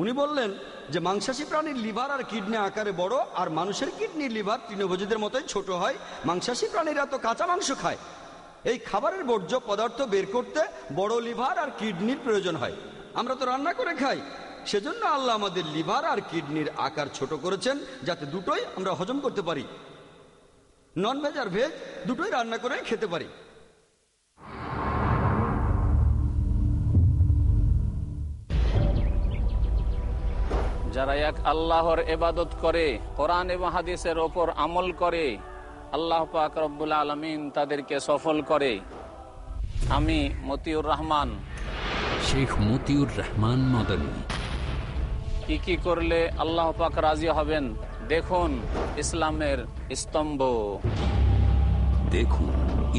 উনি বললেন যে মাংসাশী প্রাণীর লিভার আর কিডনি আকারে বড়, আর মানুষের কিডনি লিভার তৃণভোজীদের মতোই ছোট হয়। মাংসাশী প্রাণীরা তো কাঁচা মাংস খায়। এই খাবারের বর্জ্য পদার্থ বের করতে বড় লিভার আর কিডনির প্রয়োজন হয়। আমরা তো রান্না করে খাই, সেজন্য আল্লাহ আমাদের লিভার আর কিডনির আকার ছোট করেছেন যাতে দুটোই আমরা হজম করতে পারি। নন ভেজ আর ভেজ দুটোই রান্না করে খেতে পারি। যারা এক আল্লাহর ইবাদত করে, কোরআন এবং হাদিসের ওপর আমল করে, আল্লাহ পাক রব্বুল আলামিন তাদেরকে সফল করে। আমি মতিউর রহমান, শেখ মতিউর রহমান মদনী। কি কি করলে আল্লাহ পাক রাজি হবেন, দেখুন ইসলামের স্তম্ভ। দেখুন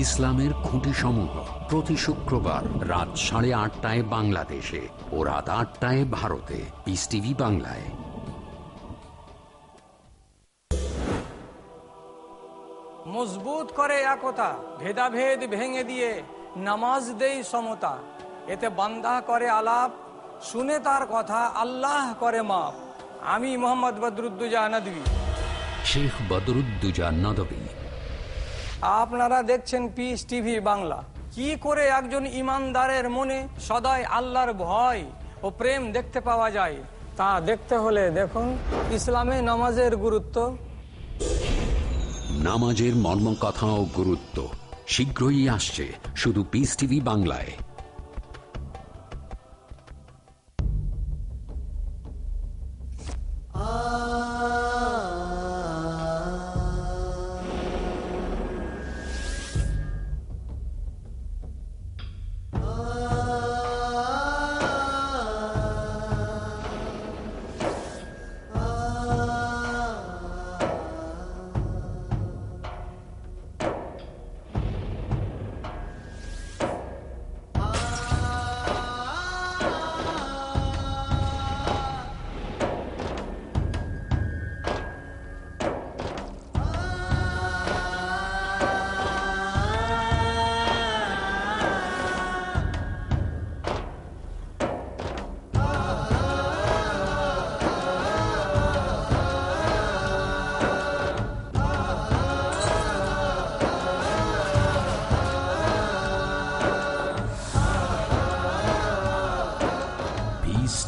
ইসলামের খুঁটিসমূহ প্রতি শুক্রবার রাত 8:30 বাংলাদেশে ও রাত 8টায় ভারতে। পিস টিভি বাংলায়। মজবুত করে একতা, ভেদাভেদ ভেঙে দিয়ে নামাজ দেই সমতা। এতে বান্দা করে আলাপ, শুনে তার কথা আল্লাহ করে মাপ। আমি মোহাম্মদ বদরুদ্দুজা নদভী। শেখ বদরুদ্দুজা নদভী। আপনারা দেখছেন পিস টিভি বাংলা। কি করে একজন ইমানদারের মনে সদাই আল্লাহর ভয় ও প্রেম দেখতে পাওয়া যায়, তা দেখতে হলে দেখুন ইসলামে নামাজের গুরুত্ব। নামাজের মর্মকথা ও গুরুত্ব শীঘ্রই আসছে শুধু পিস টিভি বাংলায়।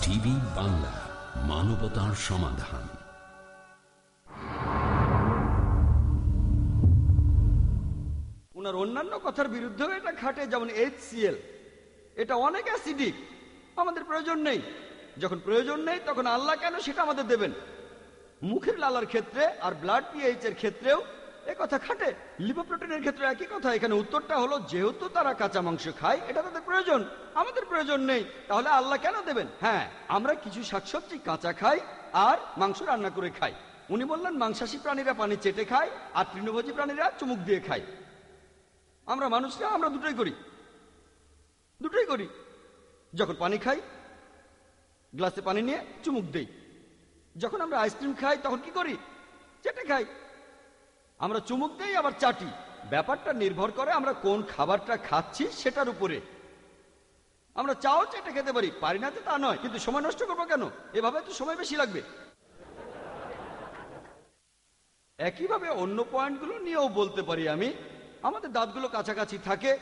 টিভি বাংলা, মানবতার সমাধান। ওনার অন্যান্য কথার বিরুদ্ধেও এটা খাটে, যেমন HCl, এটা অনেক অ্যাসিডিক, আমাদের প্রয়োজন নেই। যখন প্রয়োজন নেই তখন আল্লাহ কেন সেটা আমাদের দেবেন? মুখের লালার ক্ষেত্রে আর ব্লাড পিএইচ এর ক্ষেত্রেও কথা খাটে, লিপোপ্রোটিনের ক্ষেত্রে একই কথা। এখানে উত্তরটা হলো, যেহেতু তারা কাঁচা মাংস খায়, এটা তাদের প্রয়োজন, আমাদের প্রয়োজন নেই, তাহলে আল্লাহ কেন দেবেন? হ্যাঁ, আমরা কিছু শাকসবজি কাঁচা খাই আর মাংস রান্না করে খাই। উনি বললেন মাংসাশী প্রাণীরা পানি চেটে খায় আর তৃণভোজী প্রাণীরা চুমুক দিয়ে খায়। আমরা মানুষরা আমরা দুটোই করি। যখন পানি খাই গ্লাসে পানি নিয়ে চুমুক দেই, যখন আমরা আইসক্রিম খাই তখন কি করি? চেটে খাই। আমরা চুমুক দেই আবার চাটি। ব্যাপারটা নির্ভর করে আমরা কোন খাবারটা খাচ্ছি সেটার উপরে। আমরা চাও চেটে খেতে পারি না তা নয়, কিন্তু সময় নষ্ট করবো কেন? এভাবে তো সময় বেশি লাগবে। একইভাবে অন্য পয়েন্টগুলো নিয়েও বলতে পারি আমি। আমাদের দাঁতগুলো কাছাকাছি থাকে,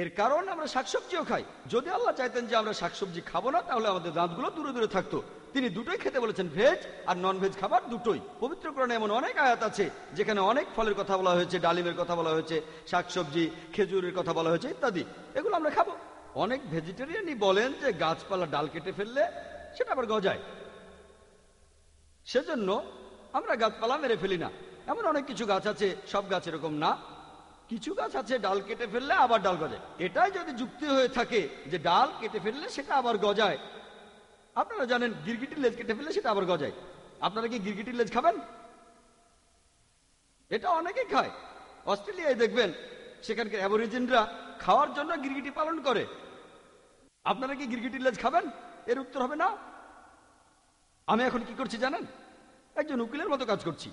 এর কারণ আমরা শাকসবজিও খাই। যদি আল্লাহ চাইতেন যে আমরা শাকসবজি খাবো না, তাহলে আমাদের দাঁতগুলো দূরে দূরে থাকতো। তিনি দুটোই খেতে বলেছেন, ভেজ আর নন ভেজ খাবার দুটোই। পবিত্র কোরআনে এমন অনেক আয়াত আছে যেখানে অনেক ফলের কথা বলা হয়েছে, ডালিমের কথা বলা হয়েছে, শাকসবজি, খেজুরের কথা বলা হয়েছে ইত্যাদি। এগুলো আমরা খাবো। অনেক ভেজিটেরিয়ানই বলেন যে গাছপালা ডাল কেটে ফেললে সেটা আবার গজায়, সেজন্য আমরা গাছপালা মেরে ফেলি না। এমন অনেক কিছু গাছ আছে, সব গাছ এরকম না। কিছু গাছ আছে ডাল কেটে ফেললে আবার ডাল গজায়। এটাই যদি যুক্তি হয়ে থাকে যে ডাল কেটে ফেললে সেটা আবার গজায়। আপনারা জানেন গিরগিটির লেজ কেটে ফেললে সেটা আবার গজায়। আপনারা কি গিরগিটির লেজ খাবেন? এটা অনেকেই খায়। অস্ট্রেলিয়ায় দেখবেন সেখানকার অ্যাবরিজিনরা খাওয়ার জন্য গিরগিটি পালন করে। আপনারা কি গিরগিটির লেজ খাবেন? এর উত্তর হবে না। আমি এখন কি করছি জানেন? একজন উকিলের মতো কাজ করছি।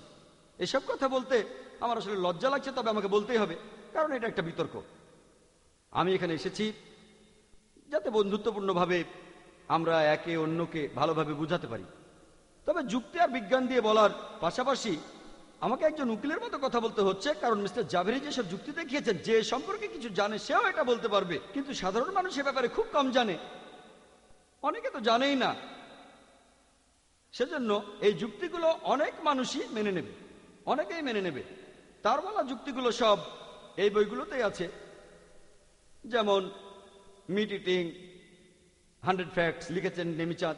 এসব কথা বলতে আমার আসলে লজ্জা লাগছে, তবে আমাকে বলতেই হবে, কারণ এটা একটা বিতর্ক। আমি এখানে এসেছি যাতে বন্ধুত্বপূর্ণভাবে আমরা একে অন্যকে ভালোভাবে বুঝাতে পারি। তবে যুক্তি আর বিজ্ঞান দিয়ে বলার পাশাপাশি আমাকে একজন উকিলের মতো কথা বলতে হচ্ছে, কারণ মিস্টার জাভেরি যেসব যুক্তি দেখিয়েছেন, যে সম্পর্কে কিছু জানে সেও এটা বলতে পারবে, কিন্তু সাধারণ মানুষ এ ব্যাপারে খুব কম জানে, অনেকে তো জানেই না। সেজন্য এই যুক্তিগুলো অনেক মানুষই মেনে নেবে, অনেকেই মেনে নেবে। তার বলা যুক্তিগুলো সব এই বইগুলোতেই আছে, যেমন মিট ইটিং, 100 ফ্যাক্টস লিখেছেন নেমিচাঁদ।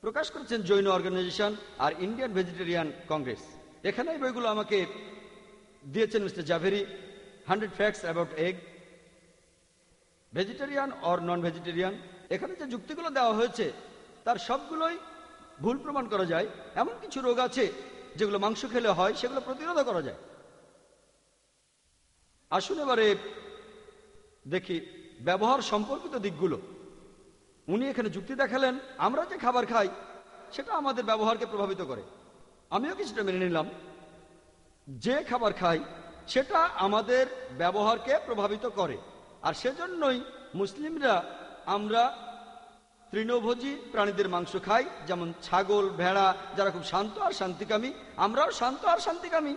প্রকাশ করেছেন জৈন অর্গানাইজেশন আর ইন্ডিয়ান ভেজিটেরিয়ান কংগ্রেস। এখানে এই বইগুলো আমাকে দিয়েছেন mister Jhaveri. 100 facts about egg, vegetarian or non vegetarian. এখানে যে যুক্তিগুলো দেওয়া হয়েছে তার সবগুলোই ভুল প্রমাণ করা যায়। এমন কিছু রোগ আছে যেগুলো মাংস খেলে হয়, সেগুলো প্রতিরোধ করা যায়। আসুন এবারে দেখি ব্যবহার সম্পর্কিত দিকগুলো। উনি এখানে যুক্তি দেখালেন আমরা যে খাবার খাই সেটা আমাদের ব্যবহারকে প্রভাবিত করে। আমিও কিছুটা মেনে নিলাম, যে খাবার খাই সেটা আমাদের ব্যবহারকে প্রভাবিত করে। আর সেজন্যই মুসলিমরা আমরা তৃণভোজী প্রাণীদের মাংস খাই, যেমন ছাগল, ভেড়া, যারা খুব শান্ত আর শান্তিকামী। আমরাও শান্ত আর শান্তিকামী।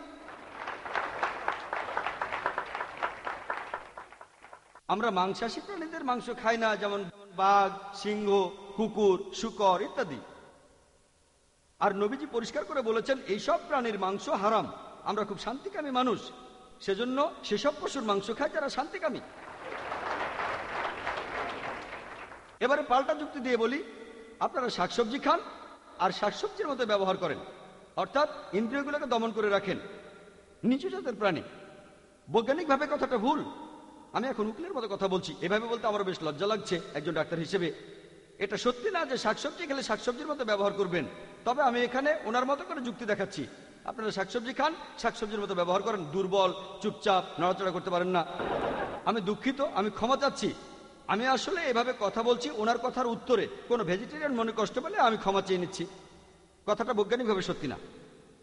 আমরা মাংসাশী প্রাণীদের মাংস খাই না, যেমন বাঘ, সিংহ, কুকুর, শূকর ইত্যাদি। আর নবীজি পরিষ্কার করে বলেছেন এইসব প্রাণীর মাংস হারাম। আমরা খুব শান্তিকামী মানুষ, সেজন্য সেসব পশুর মাংস খাই যারা শান্তিকামী। এবারে পাল্টা যুক্তি দিয়ে বলি, আপনারা শাকসবজি খান আর শাকসবজির মতো ব্যবহার করেন, অর্থাৎ ইন্দ্রিয়গুলোকে দমন করে রাখেন। নিচু জাতের প্রাণী। বৈজ্ঞানিকভাবে কথাটা ভুল। আমি এখন উকিলের মতো কথা বলছি, এভাবে বলতে আমার বেশ লজ্জা লাগছে একজন ডাক্তার হিসেবে। এটা সত্যি না যে শাকসবজি খেলে শাকসবজির মতো ব্যবহার করবেন, তবে আমি এখানে ওনার মতো করে যুক্তি দেখাচ্ছি। আপনারা শাকসবজি খান, শাকসবজির মতো ব্যবহার করেন, দুর্বল, চুপচাপ, নড়াচড়া করতে পারেন না। আমি দুঃখিত, আমি ক্ষমা চাচ্ছি। আমি আসলে এভাবে কথা বলছি ওনার কথার উত্তরে। কোনো ভেজিটেরিয়ান মনে কষ্ট পেলে আমি ক্ষমা চেয়ে নিচ্ছি। কথাটা বৈজ্ঞানিকভাবে সত্যি না।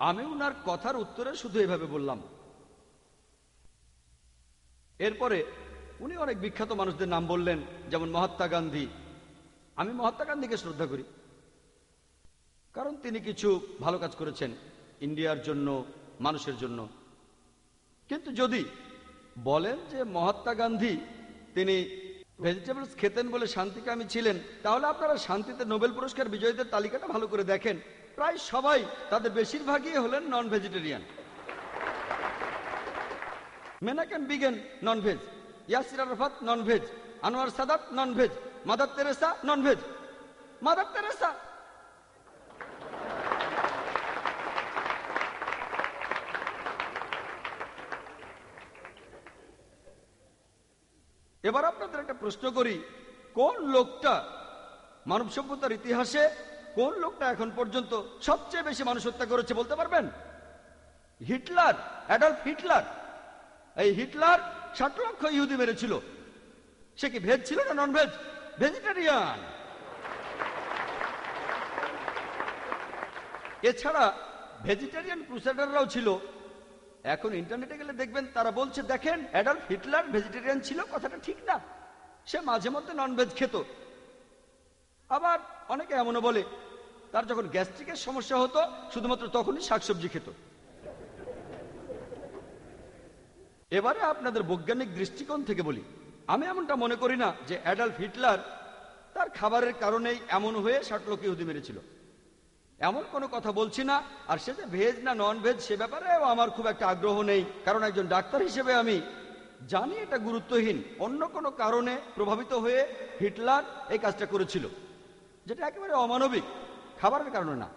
আমি ওনার কথার উত্তরে শুধু এভাবে বললাম। এরপরে উনি অনেক বিখ্যাত মানুষদের নাম বললেন, যেমন মহাত্মা গান্ধী। আমি মহাত্মা গান্ধীকে শ্রদ্ধা করি, কারণ তিনি কিছু ভালো কাজ করেছেন ইন্ডিয়ার জন্য, মানুষের জন্য। কিন্তু যদি বলেন যে মহাত্মা গান্ধী তিনি ভেজিটেবলস খেতেন বলে শান্তিকামী ছিলেন, তাহলে আপনারা শান্তিতে নোবেল পুরস্কার বিজয়ীদের তালিকাটা ভালো করে দেখেন। প্রায় সবাই, তাদের বেশিরভাগই হলেন non vegetarian. Menachem Begin non veg, Yasser Arafat non veg, Anwar Sadat non veg, Mother Teresa non veg. Mother Teresa এবার আপনাদের একটা প্রশ্ন করি, কোন লোকটা মানব সভ্যতার ইতিহাসে, কোন লোকটা এখন পর্যন্ত সবচেয়ে বেশি মানুষ হত্যা করেছে বলতে পারবেন? Hitler, Adolf Hitler. এই হিটলার 60 লক্ষ ইহুদি মেরেছিল। সে কি ভেজ ছিল না নন ভেজ? ভেজিটেরিয়ান। এছাড়া ভেজিটেরিয়ান ক্রুসেডাররাও ছিল। এখন ইন্টারনেটে গেলে দেখবেন তারা বলছে দেখেন অ্যাডলফ হিটলার ভেজিটেরিয়ান ছিল, কথাটা ঠিক না। সে মাঝে মধ্যে নন ভেজ খেত। আবার অনেকে এমনও বলে তার যখন গ্যাস্ট্রিকের সমস্যা হতো শুধুমাত্র তখনই শাকসবজি খেত। এবারে আপনাদের বৈজ্ঞানিক দৃষ্টিকোণ থেকে বলি, আমি এমনটা মনে করি না যে অ্যাডলফ হিটলার তার খাবারের কারণেই এমন হয়ে 60 লক্ষ ইহুদি মেরেছিল। এমন কোনো কথা বলছি না। আর সে যে ভেজ না নন ভেজ সে ব্যাপারে আমার খুব একটা আগ্রহ নেই, কারণ একজন ডাক্তার হিসেবে আমি জানি এটা গুরুত্বহীন। অন্য কোনো কারণে প্রভাবিত হয়ে হিটলার এই কাজটা করেছিল, যেটা একেবারে অমানবিক, খাবারের কারণে না।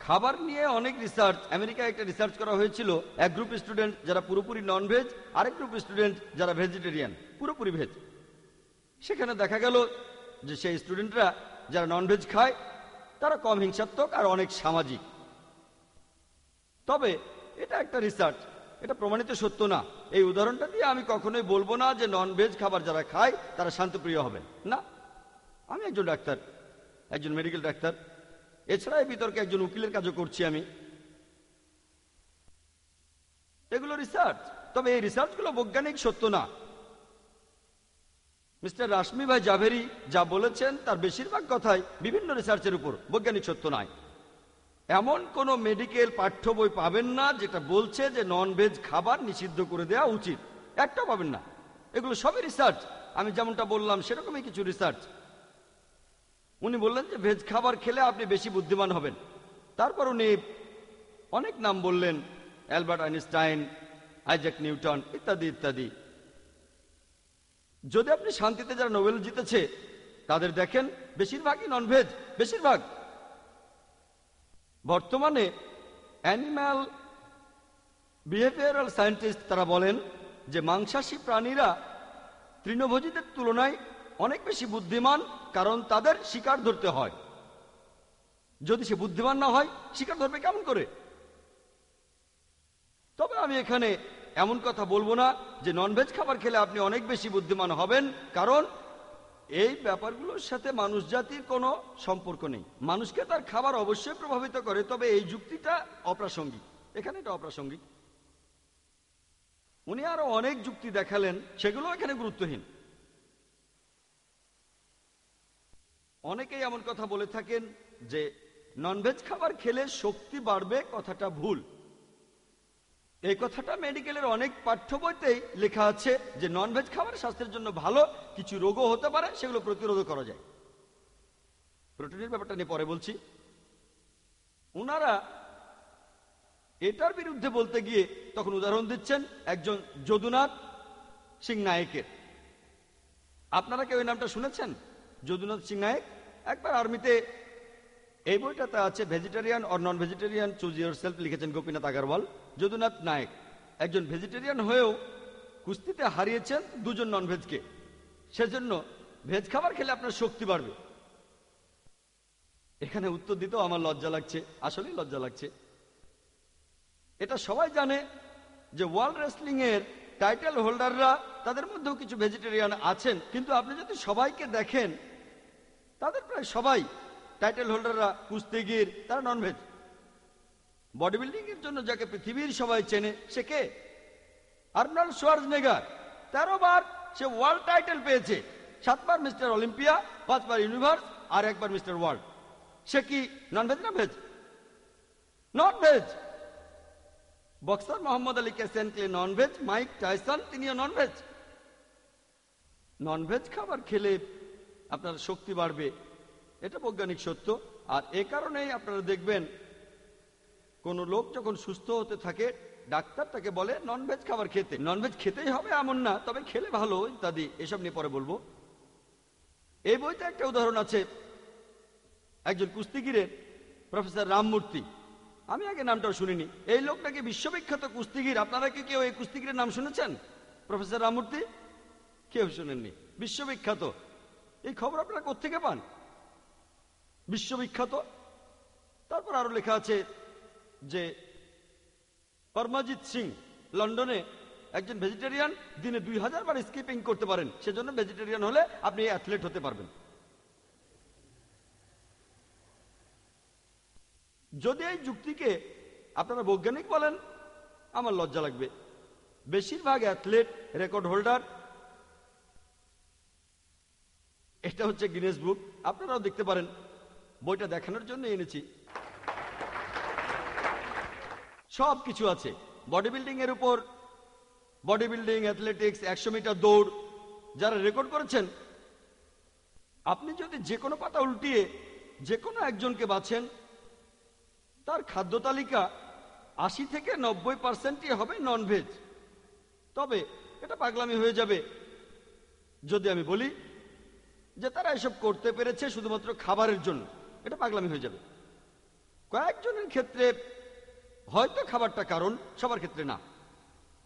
খাবার নিয়ে অনেক রিসার্চ, আমেরিকায় একটা রিসার্চ করা হয়েছিল। এক গ্রুপ স্টুডেন্ট যারা পুরোপুরি নন ভেজ, আরেক গ্রুপ স্টুডেন্ট যারা ভেজিটেরিয়ান, পুরোপুরি ভেজ। সেখানে দেখা গেল যে সেই স্টুডেন্টরা যারা নন ভেজ খায় তারা কম হিংসাত্মক আর অনেক সামাজিক। তবে এটা একটা রিসার্চ, এটা প্রমাণিত সত্য না। এই উদাহরণটা দিয়ে আমি কখনোই বলবো না যে নন ভেজ খাবার যারা খায় তারা শান্তপ্রিয় হবেন না। আমি একজন ডাক্তার, একজন মেডিকেল ডাক্তার। এছাড়া এই বিতর্কে একজন উকিলের কাজও করছি আমি। এগুলো রিসার্চ, তবে এই রিসার্চগুলো বৈজ্ঞানিক সত্য না। মিস্টার রাশমি ভাই জাভেরি যা বলেছেন তার বেশিরভাগ কথাই বিভিন্ন রিসার্চের উপর, বৈজ্ঞানিক সত্য নয়। এমন কোন মেডিকেল পাঠ্য বই পাবেন না যেটা বলছে যে নন ভেজ খাবার নিষিদ্ধ করে দেওয়া উচিত, একটা পাবেন না। এগুলো সবই রিসার্চ। আমি যেমনটা বললাম সেরকমই কিছু রিসার্চ। উনি বললেন যে ভেজ খাবার খেলে আপনি বেশি বুদ্ধিমান হবেন। তারপর উনি অনেক নাম বললেন, অ্যালবার্ট আইনস্টাইন, আইজ্যাক নিউটন ইত্যাদি ইত্যাদি। যদি আপনি শান্তিতে যারা নোবেল জিতেছে তাদের দেখেন বেশিরভাগই ননভেজ। বেশিরভাগ বর্তমানে অ্যানিম্যাল বিহেভিয়ারাল সায়েন্টিস্ট তারা বলেন যে মাংসাশী প্রাণীরা তৃণভোজীদের তুলনায় অনেক বেশি বুদ্ধিমান, কারণ তাদের শিকার ধরতে হয়। যদি সে বুদ্ধিমান না হয় শিকার ধরবে কেমন করে? তবে আমি এখানে এমন কথা বলবো না যে ননভেজ খাবার খেলে আপনি অনেক বেশি বুদ্ধিমান হবেন, কারণ এই ব্যাপারগুলোর সাথে মানুষ জাতির কোনো সম্পর্ক নেই। মানুষকে তার খাবার অবশ্যই প্রভাবিত করে, তবে এই যুক্তিটা অপ্রাসঙ্গিক। এখানে এটা অপ্রাসঙ্গিক। উনি আরো অনেক যুক্তি দেখালেন, সেগুলো এখানে গুরুত্বহীন। অনেকেই এমন কথা বলে থাকেন যে ননভেজ খাবার খেলে শক্তি বাড়বে, কথাটা ভুল। এই কথাটা মেডিকেলের অনেক পাঠ্য বইতেই লেখা আছে যে ননভেজ খাবার স্বাস্থ্যের জন্য ভালো, কিছু রোগও হতে পারে, সেগুলো প্রতিরোধ করা যায়। প্রোটিনের ব্যাপারটা নিয়ে পরে বলছি। ওনারা এটার বিরুদ্ধে বলতে গিয়ে তখন উদাহরণ দিচ্ছেন একজন যদুনাথ সিং নায়েকের। আপনারা কেউ এই নামটা শুনেছেন? যদুনাথ সিং নায়েক একবার আর্মিতে, এই বইটাতে আছে vegetarian or non vegetarian choose your self, লিখেছেন গোপীনাথ আগারওয়াল। যদুনাথ নায়েক একজন ভেজিটেরিয়ান হয়েও কুস্তিতে হারিয়েছেন দুজন ননভেজকে। সেজন্য ভেজ খাবার খেলে আপনার শক্তি বাড়বে। এখানে উত্তর দিতেও আমার লজ্জা লাগছে, আসলেই লজ্জা লাগছে। এটা সবাই জানে যে ওয়ার্ল্ড রেসলিং এর টাইটেল হোল্ডাররা, তাদের মধ্যেও কিছু ভেজিটেরিয়ান আছেন, কিন্তু আপনি যদি সবাইকে দেখেন তাদের প্রায় সবাই টাইটেল হোল্ডাররা কুস্তিগির, তারা ননভেজ। বডি বিল্ডিং এর জন্য যাকে পৃথিবীর সবাই চেনে সে কে? Arnold Schwarzenegger. 13 বার সে ওয়ার্ল্ড টাইটেল পেয়েছে, 7 বার মিস্টার অলিম্পিয়া, 5 বার ইউনিভার্স, আর 1 বার মিস্টার ওয়ার্ল্ড। সে কি ননভেজ না veg? Non veg. Boxer Muhammad Ali Cassius Clay non veg, Mike Tyson তিনিও ননভেজ। ননভেজ খাবার খেলে আপনার শক্তি বাড়বে, এটা বৈজ্ঞানিক সত্য। আর এ কারণেই আপনারা দেখবেন কোন লোক যখন সুস্থ হতে থাকে ডাক্তার তাকে বলে ননভেজ খাবার খেতে। ননভেজ খেতেই হবে এমন না, তবে খেলে ভালো, ইত্যাদি। এসব নিয়ে পরে বলবো। এই বইতে একটা উদাহরণ আছে একজন কুস্তিগিরের, প্রফেসর রামমূর্তি। আমি আগে নামটাও শুনিনি। এই লোকটাকে বিশ্ববিখ্যাত কুস্তিগির। আপনারা কি কেউ এই কুস্তিগিরের নাম শুনেছেন? প্রফেসর রামমূর্তি? কেউ শুনেননি? বিশ্ববিখ্যাত। এই খবর আপনারা কোত্থেকে পান? বিশ্ববিখ্যাত। তারপর আরো লেখা আছে যে পরমজিৎ সিং লন্ডনে একজন ভেজিটেরিয়ান, দিনে 2000 বার স্কিপিং করতে পারেন, সেজন্য ভেজিটেরিয়ান হলে আপনি অ্যাথলেট হতে পারবেন। যদি এই যুক্তিকে আপনারা বৈজ্ঞানিক বলেন আমার লজ্জা লাগবে। বেশিরভাগ অ্যাথলেট, রেকর্ড হোল্ডার, এটা হচ্ছে গিনেস বুক, আপনারাও দেখতে পারেন। বইটা দেখানোর জন্য এনেছি। সব কিছু আছে বডি বিল্ডিং এর উপর। বডি বিল্ডিং, অ্যাথলেটিক্স, 100 মিটার দৌড় যারা রেকর্ড করেছেন। আপনি যদি যে কোনো পাতা উল্টিয়ে যে কোনো একজনকে বাছেন, তার খাদ্য তালিকা 80 থেকে 90% হবে ননভেজ। তবে এটা পাগলামি হয়ে যাবে যদি আমি বলি যে তারা এসব করতে পেরেছে শুধুমাত্র খাবারের জন্য। এটা পাগলামি হয়ে যাবে। কয়েকজনের ক্ষেত্রে হয়তো খাবারটা কারণ, সবার ক্ষেত্রে না।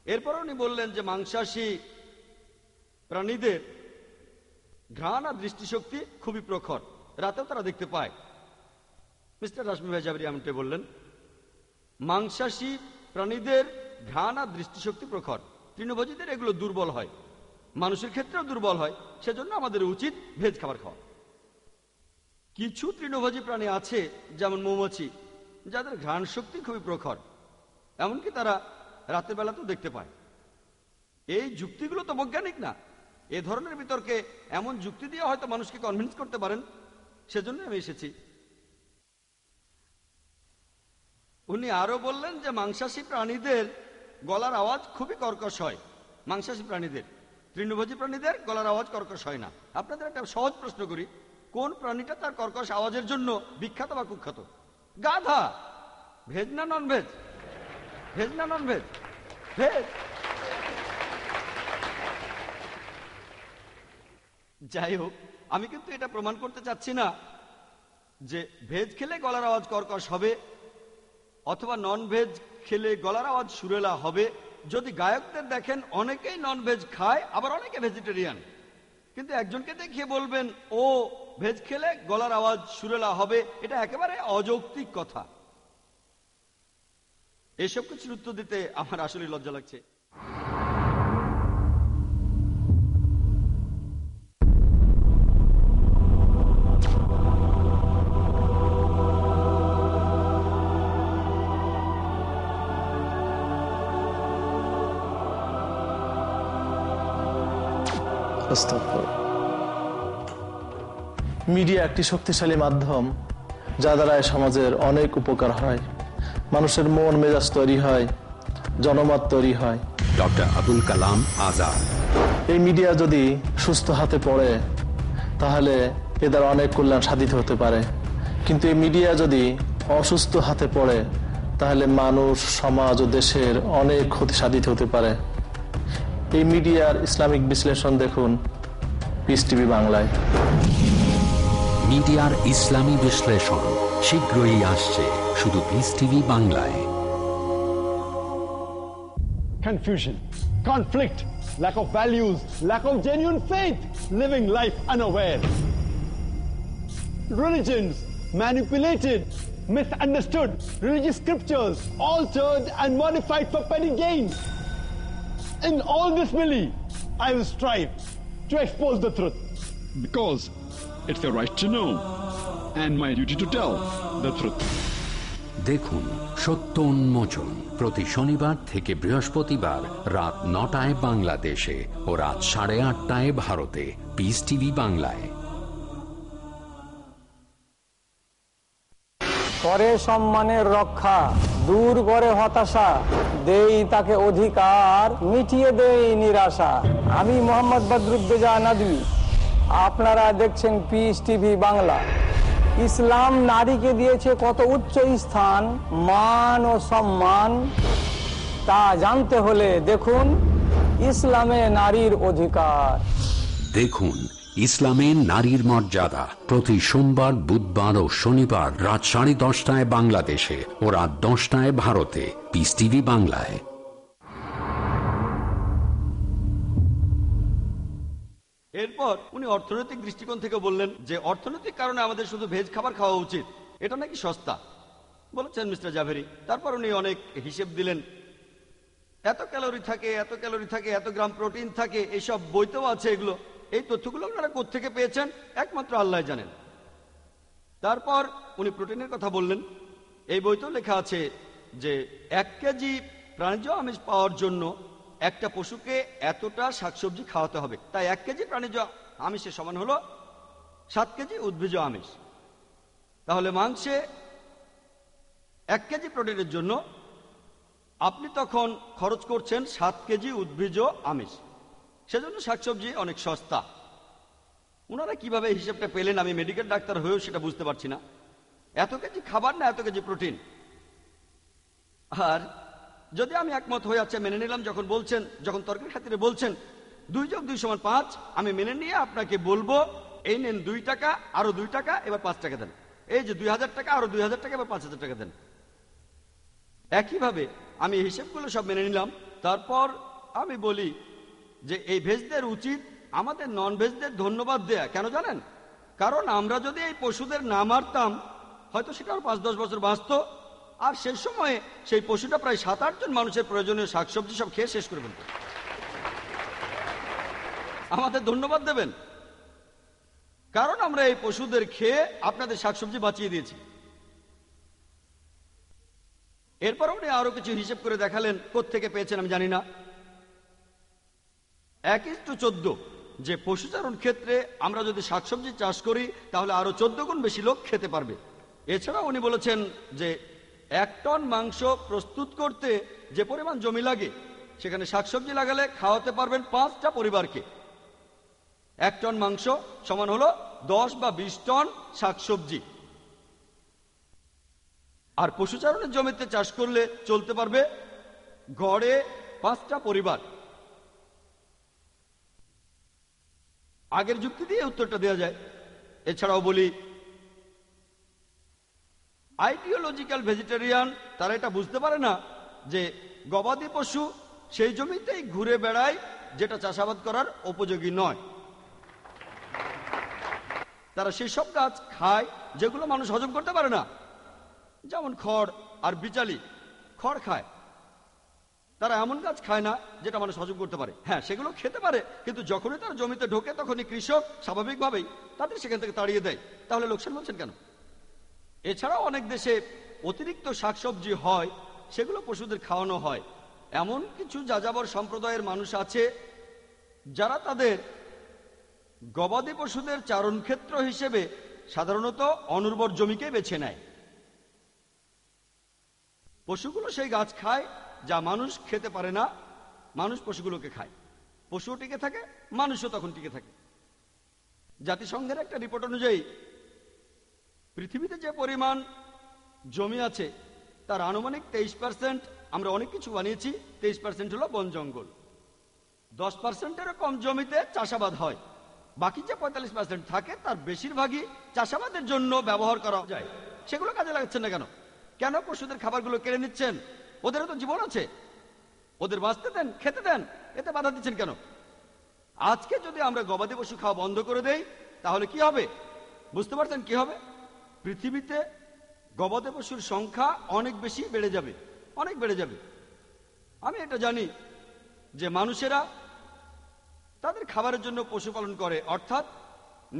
এরপর উনি বললেন যে মাংসাশী প্রাণীদের ঘ্রাণ আর দৃষ্টিশক্তি খুবই প্রখর, রাতেও তারা দেখতে পায়। মিস্টার রাশমি ভাই জাবরি এমনটাই বললেন। মাংসাশী প্রাণীদের ঘ্রাণ আর দৃষ্টিশক্তি প্রখর, তৃণভোজীদের এগুলো দুর্বল হয়, মানুষের ক্ষেত্রেও দুর্বল হয়। সেজন্য আমাদের উচিত ভেজ খাবার খাওয়া। কিছু তৃণভোজী প্রাণী আছে যেমন মৌমাছি, যাদের ঘ্রাণ শক্তি খুবই প্রখর, এমনকি তারা রাতের বেলাতেও দেখতে পায়। এই যুক্তিগুলো তো বৈজ্ঞানিক না। এ ধরনের বিতর্কে এমন যুক্তি দিয়ে হয়তো মানুষকে কনভিন্স করতে পারেন, সেজন্য আমি এসেছি। উনি আরো বললেন যে মাংসাশী প্রাণীদের গলার আওয়াজ খুবই কর্কশ হয়। মাংসাশী প্রাণীদের, তৃণভোজী প্রাণীদের গলার আওয়াজ কর্কশ হয় না। আপনাদের একটা সহজ প্রশ্ন করি, কোন প্রাণীটা তার কর্কশ আওয়াজের জন্য বিখ্যাত বা কুখ্যাত? গাধা। ভেজ না ননভেজ? ভেজ না ননভেজ? ভেজ। যাই হোক, আমি কিন্তু এটা প্রমাণ করতে চাচ্ছি না যে ভেজ খেলে গলার আওয়াজ কর্কশ হবে অথবা নন ভেজ খেলে গলার আওয়াজ সুরেলা হবে। যদি গায়কদের দেখেন অনেকেই নন ভেজ খায়, আবার অনেকে ভেজিটেরিয়ান, কিন্তু একজনকে দেখিয়ে বলবেন ও ভেজ খেলে গলার আওয়াজ সুরেলা হবে, এটা একেবারে অযৌক্তিক কথা। এসব কিছুর উত্তর দিতে আমার আসলে লজ্জা লাগছে। মিডিয়া একটি শক্তিশালী মাধ্যম, যা দ্বারা সমাজের অনেক উপকার হয়। মানুষের মন মেজাজ তৈরি হয়, জনমত তৈরি হয়। ডক্টর আবুল কালাম আজাদ। এই মিডিয়া যদি সুস্থ হাতে পড়ে তাহলে এ দ্বারা অনেক কল্যাণ সাধিত হতে পারে, কিন্তু এই মিডিয়া যদি অসুস্থ হাতে পড়ে তাহলে মানুষ, সমাজ ও দেশের অনেক ক্ষতি সাধিত হতে পারে। এই মিডিয়ার ইসলামিক বিশ্লেষণ দেখুন পিস টিভি বাংলায়। মিডিয়ার ইসলামী বিশ্লেষণ শীঘ্রই আসছে শুধু পিস টিভি বাংলায়। Confusion, conflict, lack of values, lack of genuine faith, living life unaware. Religions manipulated, misunderstood, religious scriptures altered and modified for petty gains. In all this, Millie, I will strive to expose the truth. Because it's your right to know and my duty to tell the truth. দেখুন সত্য উন্মোচন প্রতি শনিবার থেকে বৃহস্পতিবার রাত 9টায় বাংলাদেশে ও রাত 8:30 ভারতে, পিস টিভি বাংলায়। করে সম্মানের রক্ষা, দূর করে হতাশা, দেই তাকে অধিকার, মিটিয়ে দেই নিরাশা। আমি মোহাম্মদ বদরুদ্দোজা নদভী, আপনারা দেখছেন পিস টিভি বাংলা। ইসলাম নারীকে দিয়েছে কত উচ্চ স্থান, মান ও সম্মান, তা জানতে হলে দেখুন ইসলামে নারীর অধিকার। দেখুন ইসলামে নারীর মর্যাদা প্রতি সোমবার, বুধবার ও শনিবার রাত 10:30 বাংলাদেশে ও রাত 10টায় ভারতে, পিস টিভি বাংলায়। এরপর উনি অর্থনৈতিক দৃষ্টিকোণ থেকে বললেন যে অর্থনৈতিক কারণে আমাদের শুধু ভেজ খাবার খাওয়া উচিত, এটা নাকি সস্তা বলেছেন মিস্টার জাভেরি। তারপর উনি অনেক হিসেব দিলেন, এত ক্যালোরি থাকে, এত ক্যালোরি থাকে, এত গ্রাম প্রোটিন থাকে, এইসব বইতেও আছে এগুলো। এই তথ্যগুলো আপনারা কোত্থেকে পেয়েছেন একমাত্র আল্লাহ জানেন। তারপর উনি প্রোটিনের কথা বললেন। এই বইতেও লেখা আছে যে 1 কেজি প্রাণীজ আমিষ পাওয়ার জন্য একটা পশুকে এতটা শাকসবজি খাওয়াতে হবে। তাই 1 কেজি প্রাণীজ আমিষের সমান হলো 7 কেজি উদ্ভিজ আমিষ। তাহলে মাংসে 1 কেজি প্রোটিনের জন্য আপনি তখন খরচ করছেন 7 কেজি উদ্ভিজ আমিষ। সেজন্য শাকসবজি অনেক সস্তা। ওনারা কিভাবে হিসেবটা পেলেন আমি মেডিকেল ডাক্তার হয়েও সেটা বুঝতে পারছি না। এত কেজি খাবার না এত কেজি প্রোটিন। আর যদি আমি একমত হয়ে যাচ্ছে মেনে নিলাম, যখন তর্কের খাতিরে বলছেন 2 + 2 = 5, আমি মেনে নিয়ে আপনাকে বলবো এই নেন 2 টাকা, আরো 2 টাকা, এবার 5 টাকা দেন। এই যে 2000 টাকা, আরো 2000 টাকা, এবার 5000 টাকা দেন। একইভাবে আমি হিসেবগুলো সব মেনে নিলাম। তারপর আমি বলি যে এই ভেজদের উচিত আমাদের নন ভেজদের ধন্যবাদ দেয়া। কেন জানেন? কারণ আমরা যদি এই পশুদের না মারতাম হয়তো সেটা 5-10 বছর বাঁচত, আর সেই সময়ে সেই পশুটা প্রায় 7-8 জন মানুষের প্রয়োজনীয় শাকসবজি সব খেয়ে শেষ করে ফেলত। আমাদের ধন্যবাদ দেবেন, কারণ আমরা এই পশুদের খেয়ে আপনাদের শাকসবজি বাঁচিয়ে দিয়েছি। এরপর উনি আরো কিছু হিসেব করে দেখালেন, কোত্থেকে পেয়েছেন আমি জানি না। 1:14, যে পশুচারণ ক্ষেত্রে আমরা যদি শাকসবজি চাষ করি তাহলে আরো 14 গুণ বেশি লোক খেতে পারবে। এছাড়া উনি বলেছেন যে 1 টন মাংস প্রস্তুত করতে যে পরিমাণ জমি লাগে সেখানে শাকসবজি লাগালে খাওয়াতে পারবেন 5টা পরিবারকে। 1 টন মাংস সমান হলো 10 বা 20 টন শাকসবজি। আর পশুচারণের জমিতে চাষ করলে চলতে পারবে গড়ে 5টা পরিবার। আগের যুক্তি দিয়ে উত্তরটা দেওয়া যায়। এছাড়াও বলি, আইডিওলজিক্যাল ভেজিটেরিয়ান তারা এটা বুঝতে পারে না যে গবাদি পশু সেই জমিতেই ঘুরে বেড়ায় যেটা চাষাবাদ করার উপযোগী নয়। তারা সেই সব গাছ খায় যেগুলো মানুষ হজম করতে পারে না, যেমন খড় আর বিচালি। খড় খায়, তারা এমন গাছ খায় না যেটা মানুষ হজম করতে পারে। হ্যাঁ, সেগুলো খেতে পারে, কিন্তু যখনই তারা জমিতে ঢোকে তখনই কৃষক স্বাভাবিকভাবেই তাদের সেখান থেকে তাড়িয়ে দেয়। তাহলে লোকসান বলছেন কেন? এছাড়াও অনেক দেশে অতিরিক্ত শাকসবজি হয়, সেগুলো পশুদের খাওয়ানো হয়। এমন কিছু যাযাবর সম্প্রদায়ের মানুষ আছে যারা তাদের গবাদি পশুদের চারণক্ষেত্র হিসেবে সাধারণত অনুর্বর জমিকে বেছে নেয়। পশুগুলো সেই গাছ খায় যা মানুষ খেতে পারে না, মানুষ পশুগুলোকে খায়। পশুও টিকে থাকে, মানুষও তখন টিকে থাকে। জাতিসংঘের একটা রিপোর্ট অনুযায়ী পৃথিবীতে যে পরিমাণ জমি আছে তার আনুমানিক 23% আমরা অনেক কিছু বানিয়েছি, 23% হলো বন জঙ্গল। 10%-এরও কম জমিতে চাষাবাদ হয়। বাকি যে 45% থাকে তার বেশিরভাগই চাষাবাদের জন্য ব্যবহার করা যায়। সেগুলো কাজে লাগাচ্ছেন না কেন? কেন পশুদের খাবারগুলো কেড়ে নিচ্ছেন? ওদেরও তো জীবন আছে, ওদের বাঁচতে দেন, খেতে দেন, এতে বাধা দিচ্ছেন কেন? আজকে যদি আমরা গবাদি পশু খাওয়া বন্ধ করে দেই তাহলে কি হবে? বুঝতে পারছেন কি হবে? পৃথিবীতে গবাদি পশুর সংখ্যা অনেক বেশি বেড়ে যাবে, অনেক বেড়ে যাবে। আমি এটা জানি যে মানুষেরা তাদের খাবারের জন্য পশুপালন করে, অর্থাৎ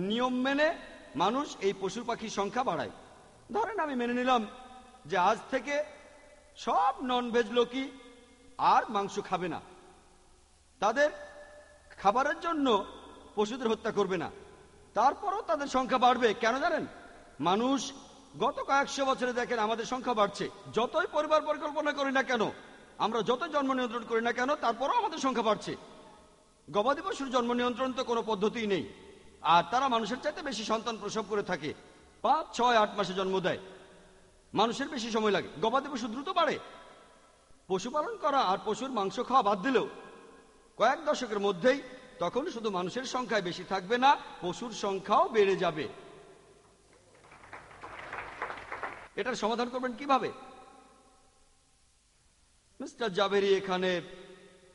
নিয়ম মেনে মানুষ এই পশু পাখির সংখ্যা বাড়ায়। ধরেন আমি মেনে নিলাম যে আজ থেকে সব ননভেজ লোকই আর মাংস খাবে না, তাদের খাবারের জন্য পশুদের হত্যা করবে না। তারপরও তাদের সংখ্যা বাড়বে। কেন জানেন? মানুষ গত কয়েকশো বছরে দেখেন আমাদের সংখ্যা বাড়ছে। যতই পরিবার পরিকল্পনা করি না কেন, আমরা যতই জন্ম নিয়ন্ত্রণ করি না কেন, তারপরও আমাদের সংখ্যা বাড়ছে। গবাদি পশুর জন্ম নিয়ন্ত্রণ তো কোনো পদ্ধতিই নেই, আর তারা মানুষের চাইতে বেশি সন্তান প্রসব করে থাকে। 5, 6, 8 মাসে জন্ম দেয়, মানুষের বেশি সময় লাগে। গবাদি পশু দ্রুত বাড়ে। পশুপালন করা আর পশুর মাংস খাওয়া বাদ দিলেও কয়েক দশকের মধ্যেই তখন শুধু মানুষের সংখ্যায় বেশি থাকবে না, পশুর সংখ্যাও বেড়ে যাবে। এটার সমাধান করবেন কিভাবে? মিস্টার জাবেরি এখানে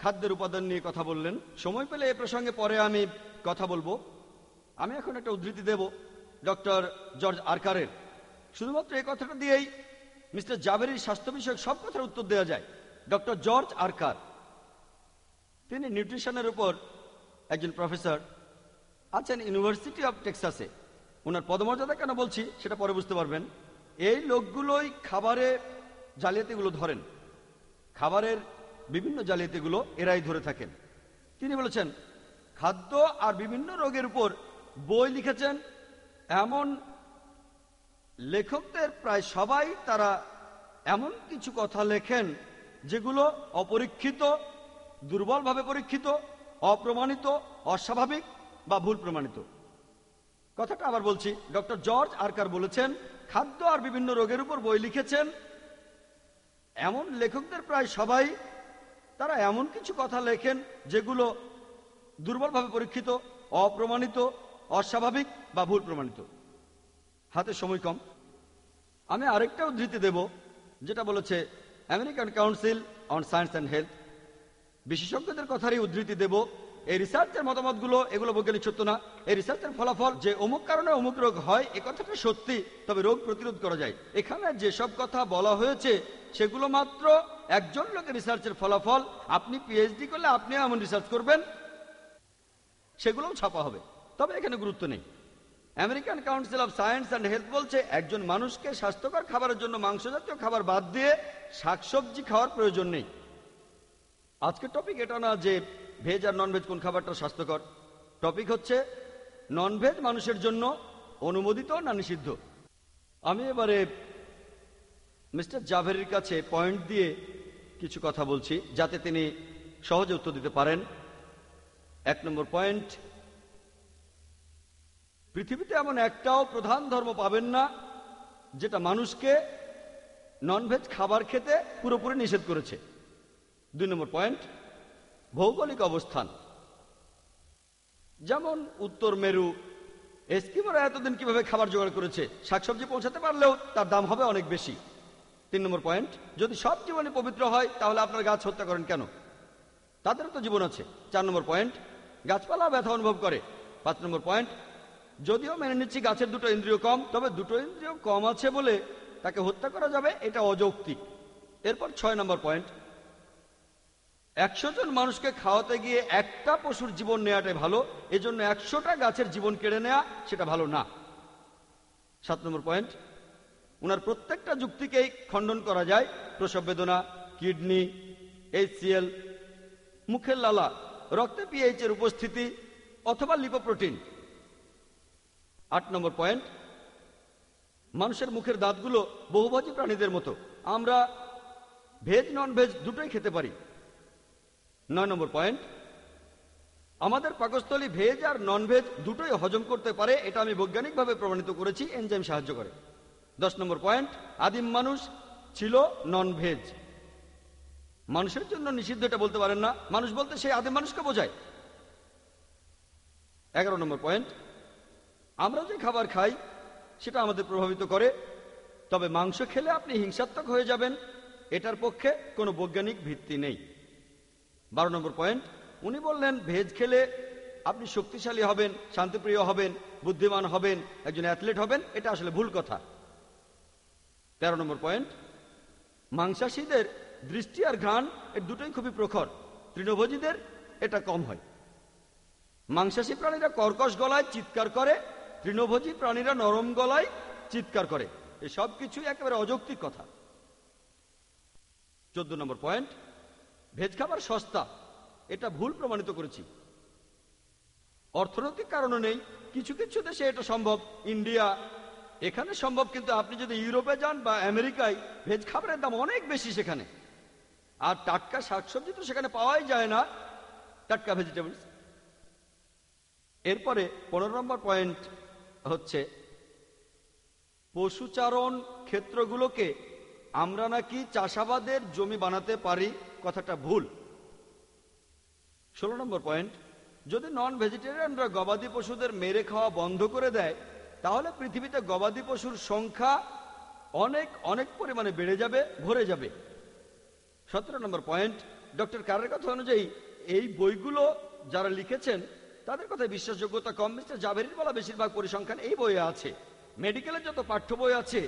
খাদ্যের উপাদান নিয়ে কথা বললেন। সময় পেলে এ প্রসঙ্গে পরে আমি কথা বলবো। আমি এখন একটা উদ্ধৃতি দেব ডক্টর জর্জ আরকারের। শুধুমাত্র এই কথাটা দিয়েই মিস্টার জাবেরির স্বাস্থ্য বিষয়ক সব কথার উত্তর দেওয়া যায়। ডক্টর জর্জ আরকার, তিনি নিউট্রিশনের উপর একজন প্রফেসর আছেন ইউনিভার্সিটি অফ টেক্সাসে। ওনার পদমর্যাদা কেন বলছি সেটা পরে বুঝতে পারবেন। এই লোকগুলোই খাবারে জালিয়াতিগুলো ধরেন, খাবারের বিভিন্ন জালিয়াতিগুলো এরাই ধরে থাকেন। তিনি বলেছেন খাদ্য আর বিভিন্ন রোগের উপর বই লিখেছেন এমন লেখকদের প্রায় সবাই তারা এমন কিছু কথা লেখেন যেগুলো অপরীক্ষিত, দুর্বলভাবে পরীক্ষিত, অপ্রমাণিত, অস্বাভাবিক বা ভুল প্রমাণিত। কথাটা আবার বলছি, ডক্টর জর্জ আরকার বলেছেন খাদ্য আর বিভিন্ন রোগের উপর বই লিখেছেন এমন লেখকদের প্রায় সবাই তারা এমন কিছু কথা লেখেন যেগুলো দুর্বলভাবে পরীক্ষিত, অপ্রমাণিত, অস্বাভাবিক বা ভুল প্রমাণিত। হাতে সময় কম, আমি আরেকটা উদ্ধৃতি দেব যেটা বলেছে American council on science and health. বিশেষজ্ঞদের কথারই উদ্ধৃতি দেব। এই রিসার্চের মতামতগুলো এগুলো বৈজ্ঞানিক সত্য না। এই রিসার্চের ফলাফল যে অমুক কারণে অমুক রোগ হয় এ কথাটা সত্যি, তবে রোগ প্রতিরোধ করা যায়। এখানে যেসব কথা বলা হয়েছে সেগুলো মাত্র একজন লোকের রিসার্চের ফলাফল। আপনি পিএইচডি করলে আপনি এমন রিসার্চ করবেন, সেগুলোও ছাপা হবে, তবে এখানে গুরুত্ব নেই। American council of science and health বলছে একজন মানুষকে স্বাস্থ্যকর খাবারের জন্য মাংস জাতীয় খাবার বাদ দিয়ে শাকসবজি খাওয়ার প্রয়োজন নেই। আজকের টপিক এটা না যে ভেজ আর ননভেজ কোন খাবারটা স্বাস্থ্যকর। টপিক হচ্ছে ননভেজ মানুষের জন্য অনুমোদিত না নিষিদ্ধ। আমি এবারে মিস্টার জাভেরির কাছে পয়েন্ট দিয়ে কিছু কথা বলছি যাতে তিনি সহজে উত্তর দিতে পারেন। 1 নম্বর পয়েন্ট, পৃথিবীতে এমন একটাও প্রধান ধর্ম পাবেন না যেটা মানুষকে ননভেজ খাবার খেতে পুরোপুরি নিষেধ করেছে। 2 নম্বর পয়েন্ট, ভৌগোলিক অবস্থান। যেমন উত্তর মেরু এস্কিমোরা এতদিন কিভাবে খাবার জোগাড় করেছে, শাকসবজি পৌঁছাতে পারলেও তার দাম হবে অনেক বেশি। 3 নম্বর পয়েন্ট, যদি সব জীবনই পবিত্র হয় তাহলে আপনার গাছ হত্যা করেন কেন? তাদেরও তো জীবন আছে। 4 নম্বর পয়েন্ট, গাছপালা ব্যথা অনুভব করে। 5 নম্বর পয়েন্ট, যদিও মেনে নিচ্ছি গাছের 2টো ইন্দ্রিয় কম, তবে 2টো ইন্দ্রিয় কম আছে বলে তাকে হত্যা করা যাবে এটা অযৌক্তিক। এরপর 6 নম্বর পয়েন্ট, 100 জন মানুষকে খাওয়াতে গিয়ে একটা পশুর জীবন নেওয়াটাই ভালো, এজন্য 100টা গাছের জীবন কেড়ে নেওয়া সেটা ভালো না। 7 নম্বর পয়েন্ট, উনার প্রত্যেকটা যুক্তিকেই খণ্ডন করা যায়। প্রসব বেদনা, কিডনি, HCl, মুখের লালা, রক্তে pH এর উপস্থিতি অথবা লিপোপ্রোটিন। 8 নম্বর পয়েন্ট, মানুষের মুখের দাঁতগুলো বহুভোজী প্রাণীদের মতো, আমরা ভেজ নন ভেজ দুটোই খেতে পারি। 9 নম্বর পয়েন্ট, আমাদের পাকস্থলী ভেজ আর নন ভেজ দুটোই হজম করতে পারে, এটা আমি বৈজ্ঞানিকভাবে প্রমাণিত করেছি, এনজাইম সাহায্য করে। 10 নম্বর পয়েন্ট, আদিম মানুষ ছিল নন ভেজ। মানুষের জন্য নিষিদ্ধ এটা বলতে পারেন না, মানুষ বলতে সেই আদিম মানুষকে বোঝায়। 11 নম্বর পয়েন্ট, আমরা যে খাবার খাই সেটা আমাদের প্রভাবিত করে, তবে মাংস খেলে আপনি হিংসাত্মক হয়ে যাবেন এটার পক্ষে কোনো বৈজ্ঞানিক ভিত্তি নেই। 12 নম্বর পয়েন্ট, উনি বললেন ভেজ খেলে আপনি শক্তিশালী হবেন, শান্তিপ্রিয় হবেন, বুদ্ধিমান হবেন, একজন অ্যাথলেট হবেন, এটা আসলে ভুল কথা। 13 নম্বর পয়েন্ট, মাংসাশীদের দৃষ্টি আর ঘ্রাণ এর দুটোই খুবই প্রখর, তৃণভোজীদের এটা কম হয়। মাংসাশী প্রাণীরা কর্কশ গলায় চিৎকার করে, তৃণভোজী প্রাণীরা নরম গলায় চিৎকার করে, এসব কিছুই একেবারে অযৌক্তিক কথা। 14 নম্বর পয়েন্ট, ভেজ খাবার সস্তা, এটা ভুল প্রমাণিত করেছি। অর্থনৈতিক কারণও নেই, কিছু কিছু দেশে এটা সম্ভব, ইন্ডিয়া এখানে সম্ভব, কিন্তু আপনি যদি ইউরোপে যান বা আমেরিকায় ভেজ খাবারের দাম অনেক বেশি সেখানে, আর টাটকা শাকসবজি তো সেখানে পাওয়াই যায় না, টাটকা ভেজিটেবলস। এরপরে 15 নম্বর পয়েন্ট হচ্ছে পশুচারণ ক্ষেত্রগুলোকে আমরা নাকি চাষাবাদের জমি বানাতে পারি, কথাটা ভুল। 16 নম্বর পয়েন্ট, যদি নন ভেজিটেরিয়ানরা গবাদি পশুদের মেরে খাওয়া বন্ধ করে দেয় তাহলে পৃথিবীতে গবাদি পশুর সংখ্যা অনেক অনেক পরিমাণে বেড়ে যাবে, ভরে যাবে। 17 নম্বর পয়েন্ট, ডক্টর কারের কথা অনুযায়ী এই বইগুলো যারা লিখেছেন তাদের কথায় বিশ্বাসযোগ্যতা কম। মিস্টার জাভেরির বলা বেশিরভাগ পরিসংখ্যান এই বইয়ে আছে, মেডিকেলের যত পাঠ্য বই আছে।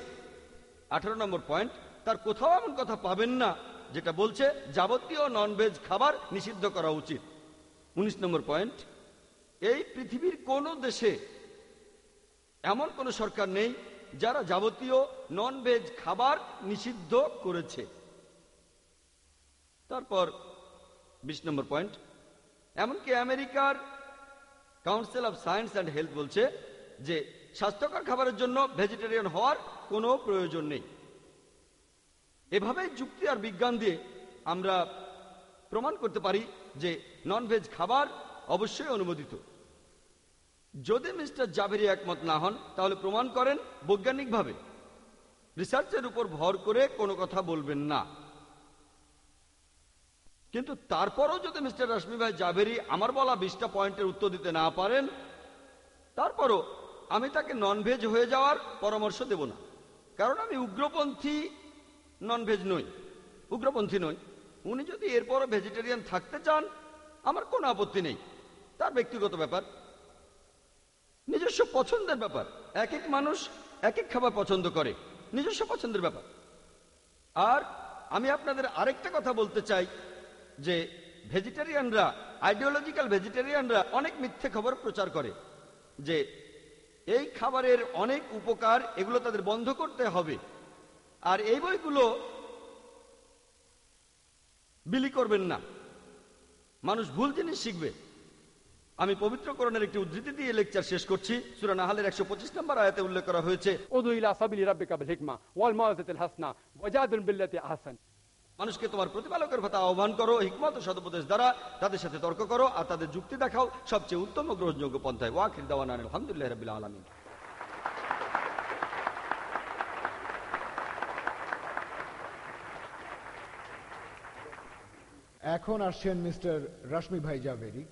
18 নম্বর পয়েন্ট, তার কোথাও এমন কথা পাবেন না যেটা বলছে যাবতীয় ননভেজ খাবার নিষিদ্ধ করা উচিত। 19 নম্বর পয়েন্ট, এই পৃথিবীর কোন দেশে এমন কোন সরকার নেই যারা যাবতীয় ননভেজ খাবার নিষিদ্ধ করেছে। তারপর 20 নম্বর পয়েন্ট, এমনকি আমেরিকার council of science and health বলছে যে স্বাস্থ্যকর খাবারের জন্য ভেজিটেরিয়ান হওয়ার কোনো প্রয়োজন নেই। এভাবে যুক্তি আর বিজ্ঞান দিয়ে আমরা প্রমাণ করতে পারি যে ননভেজ খাবার অবশ্যই অনুমোদিত। যদি মিস্টার জাভেরি একমত না হন তাহলে প্রমাণ করেন বৈজ্ঞানিকভাবে, রিসার্চের উপর ভর করে কোনো কথা বলবেন না। কিন্তু তারপরও যদি মিস্টার রাশমি ভাই জাভেরি আমার বলা 20টা পয়েন্টের উত্তর দিতে না পারেন, তারপরও আমি তাকে ননভেজ হয়ে যাওয়ার পরামর্শ দেব না, কারণ আমি উগ্রপন্থী ননভেজ নই, উগ্রপন্থী নই। উনি যদি এরপরও ভেজিটেরিয়ান থাকতে চান আমার কোনো আপত্তি নেই, তার ব্যক্তিগত ব্যাপার, নিজস্ব পছন্দের ব্যাপার। এক এক মানুষ এক এক খাবার পছন্দ করে, নিজস্ব পছন্দের ব্যাপার। আর আমি আপনাদের আরেকটা কথা বলতে চাই যে ভেজিটেরিয়ানরা, আইডিওলজিক্যাল ভেজিটেরিয়ানরা অনেক মিথ্যে খবর প্রচার করে যে এই খাবারের অনেক উপকার, এগুলো তাদের বন্ধ করতে হবে। আর এই বইগুলো বিলি করবেন না, মানুষ ভুল জিনিস শিখবে। আমি পবিত্র কোরআনের একটি উদ্ধৃতি দিয়ে লেকচার শেষ করছি। সূরা নাহলের 125 নম্বর আয়াতে উল্লেখ করা হয়েছে, উদু ইলা সাবিলি রাব্বিকা বিল হিকমা ওয়াল মাউযাতিল হাসানা ওয়াজাদিল বিল্লাতি আহসান। মানুষকে তোমার প্রতিপালকের কথা আহ্বান করো, হিকমত ও সদুপদেশ দ্বারা তাদের সাথে তর্ক করো আর তাদের যুক্তি দেখাও সবচেয়ে উত্তম ও গ্রহণযোগ্য পন্থায়। ওয়া আখির দাওয়ানা আলহামদুলিল্লাহি রাব্বিল আলামিন। এখন আসছেন মিস্টার রাশমি ভাই জাভেরি,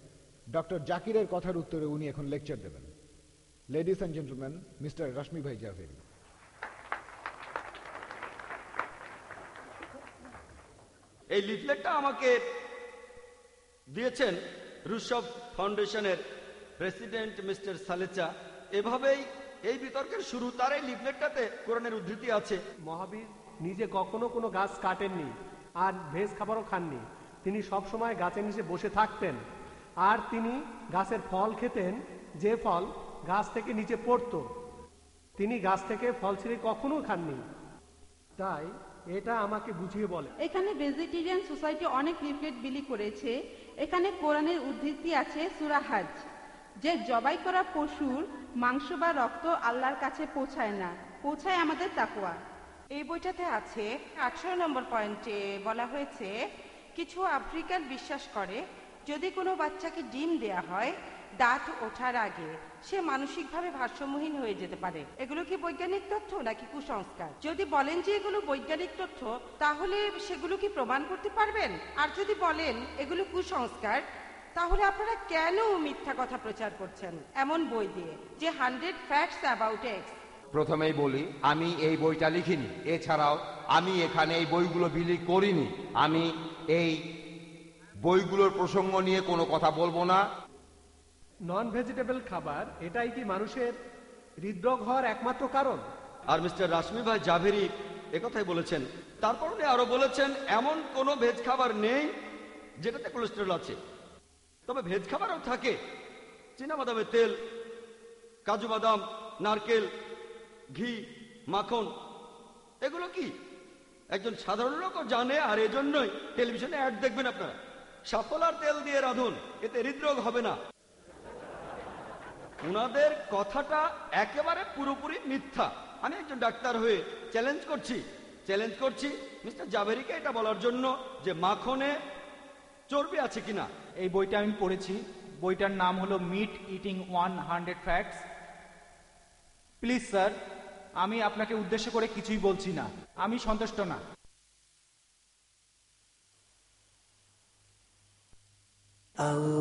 ডক্টর জাকিরের কথার উত্তরে উনি এখন লেকচার দেবেন। Ladies and gentleman, mister Rashmi ভাই জাভেরি। এই লিফলেটটা আমাকে দিয়েছেন রুশভ ফাউন্ডেশনের প্রেসিডেন্ট মিস্টার সালেচা। এভাবেই এই বিতর্কের শুরু। তার এই লিফলেটটাতে কোরআনের উদ্ধৃতি আছে। মহাবীর নিজে কখনো কোনো গাছ কাটেননি আর ভেজ খাবারও খাননি। তিনি সব সময় গাছের নিচে বসে থাকতেন আর তিনি গাছের ফল খেতেন, যে ফল গাছ থেকে নিচে পড়তো। তিনি গাছ থেকে ফল ছিঁড়ে কখনো খাননি। তাই এটা আমাকে বুঝিয়ে বলে। এখানে ভেজিটেরিয়ান সোসাইটি অনেক লিফলেট বিলি করেছে। এখানে কোরআনের উদ্ধৃতি আছে সূরা হাজ, যে জবাই করা পশুর মাংস বা রক্ত আল্লাহর কাছে পৌঁছায় না, পৌঁছায় আমাদের তাকওয়া। এই বইটাতে আছে 18 নম্বর পয়েন্টে বলা হয়েছে, কিছু আফ্রিকান বিশ্বাস করে যদি কোনো বাচ্চাকে ডিম দেয়া হয় দাঁত ওঠার আগে সে মানসিকভাবে ভারসাম্যহীন হয়ে যেতে পারে। এগুলো কি বৈজ্ঞানিক তথ্য নাকি কুসংস্কার? যদি বলেন যে এগুলো বৈজ্ঞানিক তথ্য, তাহলে সেগুলো কি প্রমাণ করতে পারবেন? আর যদি বলেন এগুলো কুসংস্কার, তাহলে আপনারা কেন মিথ্যা কথা প্রচার করছেন এমন বই দিয়ে, যে 100 ফ্যাক্টস অ্যাবাউট এক্স? প্রথমেই বলি, আমি এই বইটা লিখিনি। এছাড়াও আমি এখানে এই বইগুলো বিলি করিনি। আমি এই বইগুলোর প্রসঙ্গ নিয়ে কোনো কথা বলবো না। নন ভেজিটেবল খাবার, এটাই কি মানুষের হৃদরোগ হওয়ার একমাত্র কারণ? আর মিস্টার রাশমি ভাই জাভেরি একথাই বলেছেন। তারপর উনি আরো বলেছেন, এমন কোনো ভেজ খাবার নেই যেটাতে কোলেস্টেরল আছে। তবে ভেজ খাবারও থাকে। চীনাবাদামের তেল, কাজু বাদাম, নারকেল, ঘি, মাখন, এগুলো কি একজন সাধারণ লোকও জানে। আর এজন্যই টেলিভিশনে অ্যাড দেখবেন আপনারা, সাফলার তেল দিয়ে রাঁধুন, এতে হৃদরোগ হবে না। উনাদের কথাটা একেবারে পুরোপুরি মিথ্যা। আমি একজন ডাক্তার হয়ে চ্যালেঞ্জ করছি মিস্টার জাভেরিকে এটা বলার জন্য যে মাখনে চর্বি আছে কিনা। এই বইটা আমি পড়েছি। বইটার নাম হলো meet eating 100 facts. Please sir, আমি আপনাকে উদ্দেশ্য করে কিছুই বলছি না, আমি সন্তুষ্ট না। Allah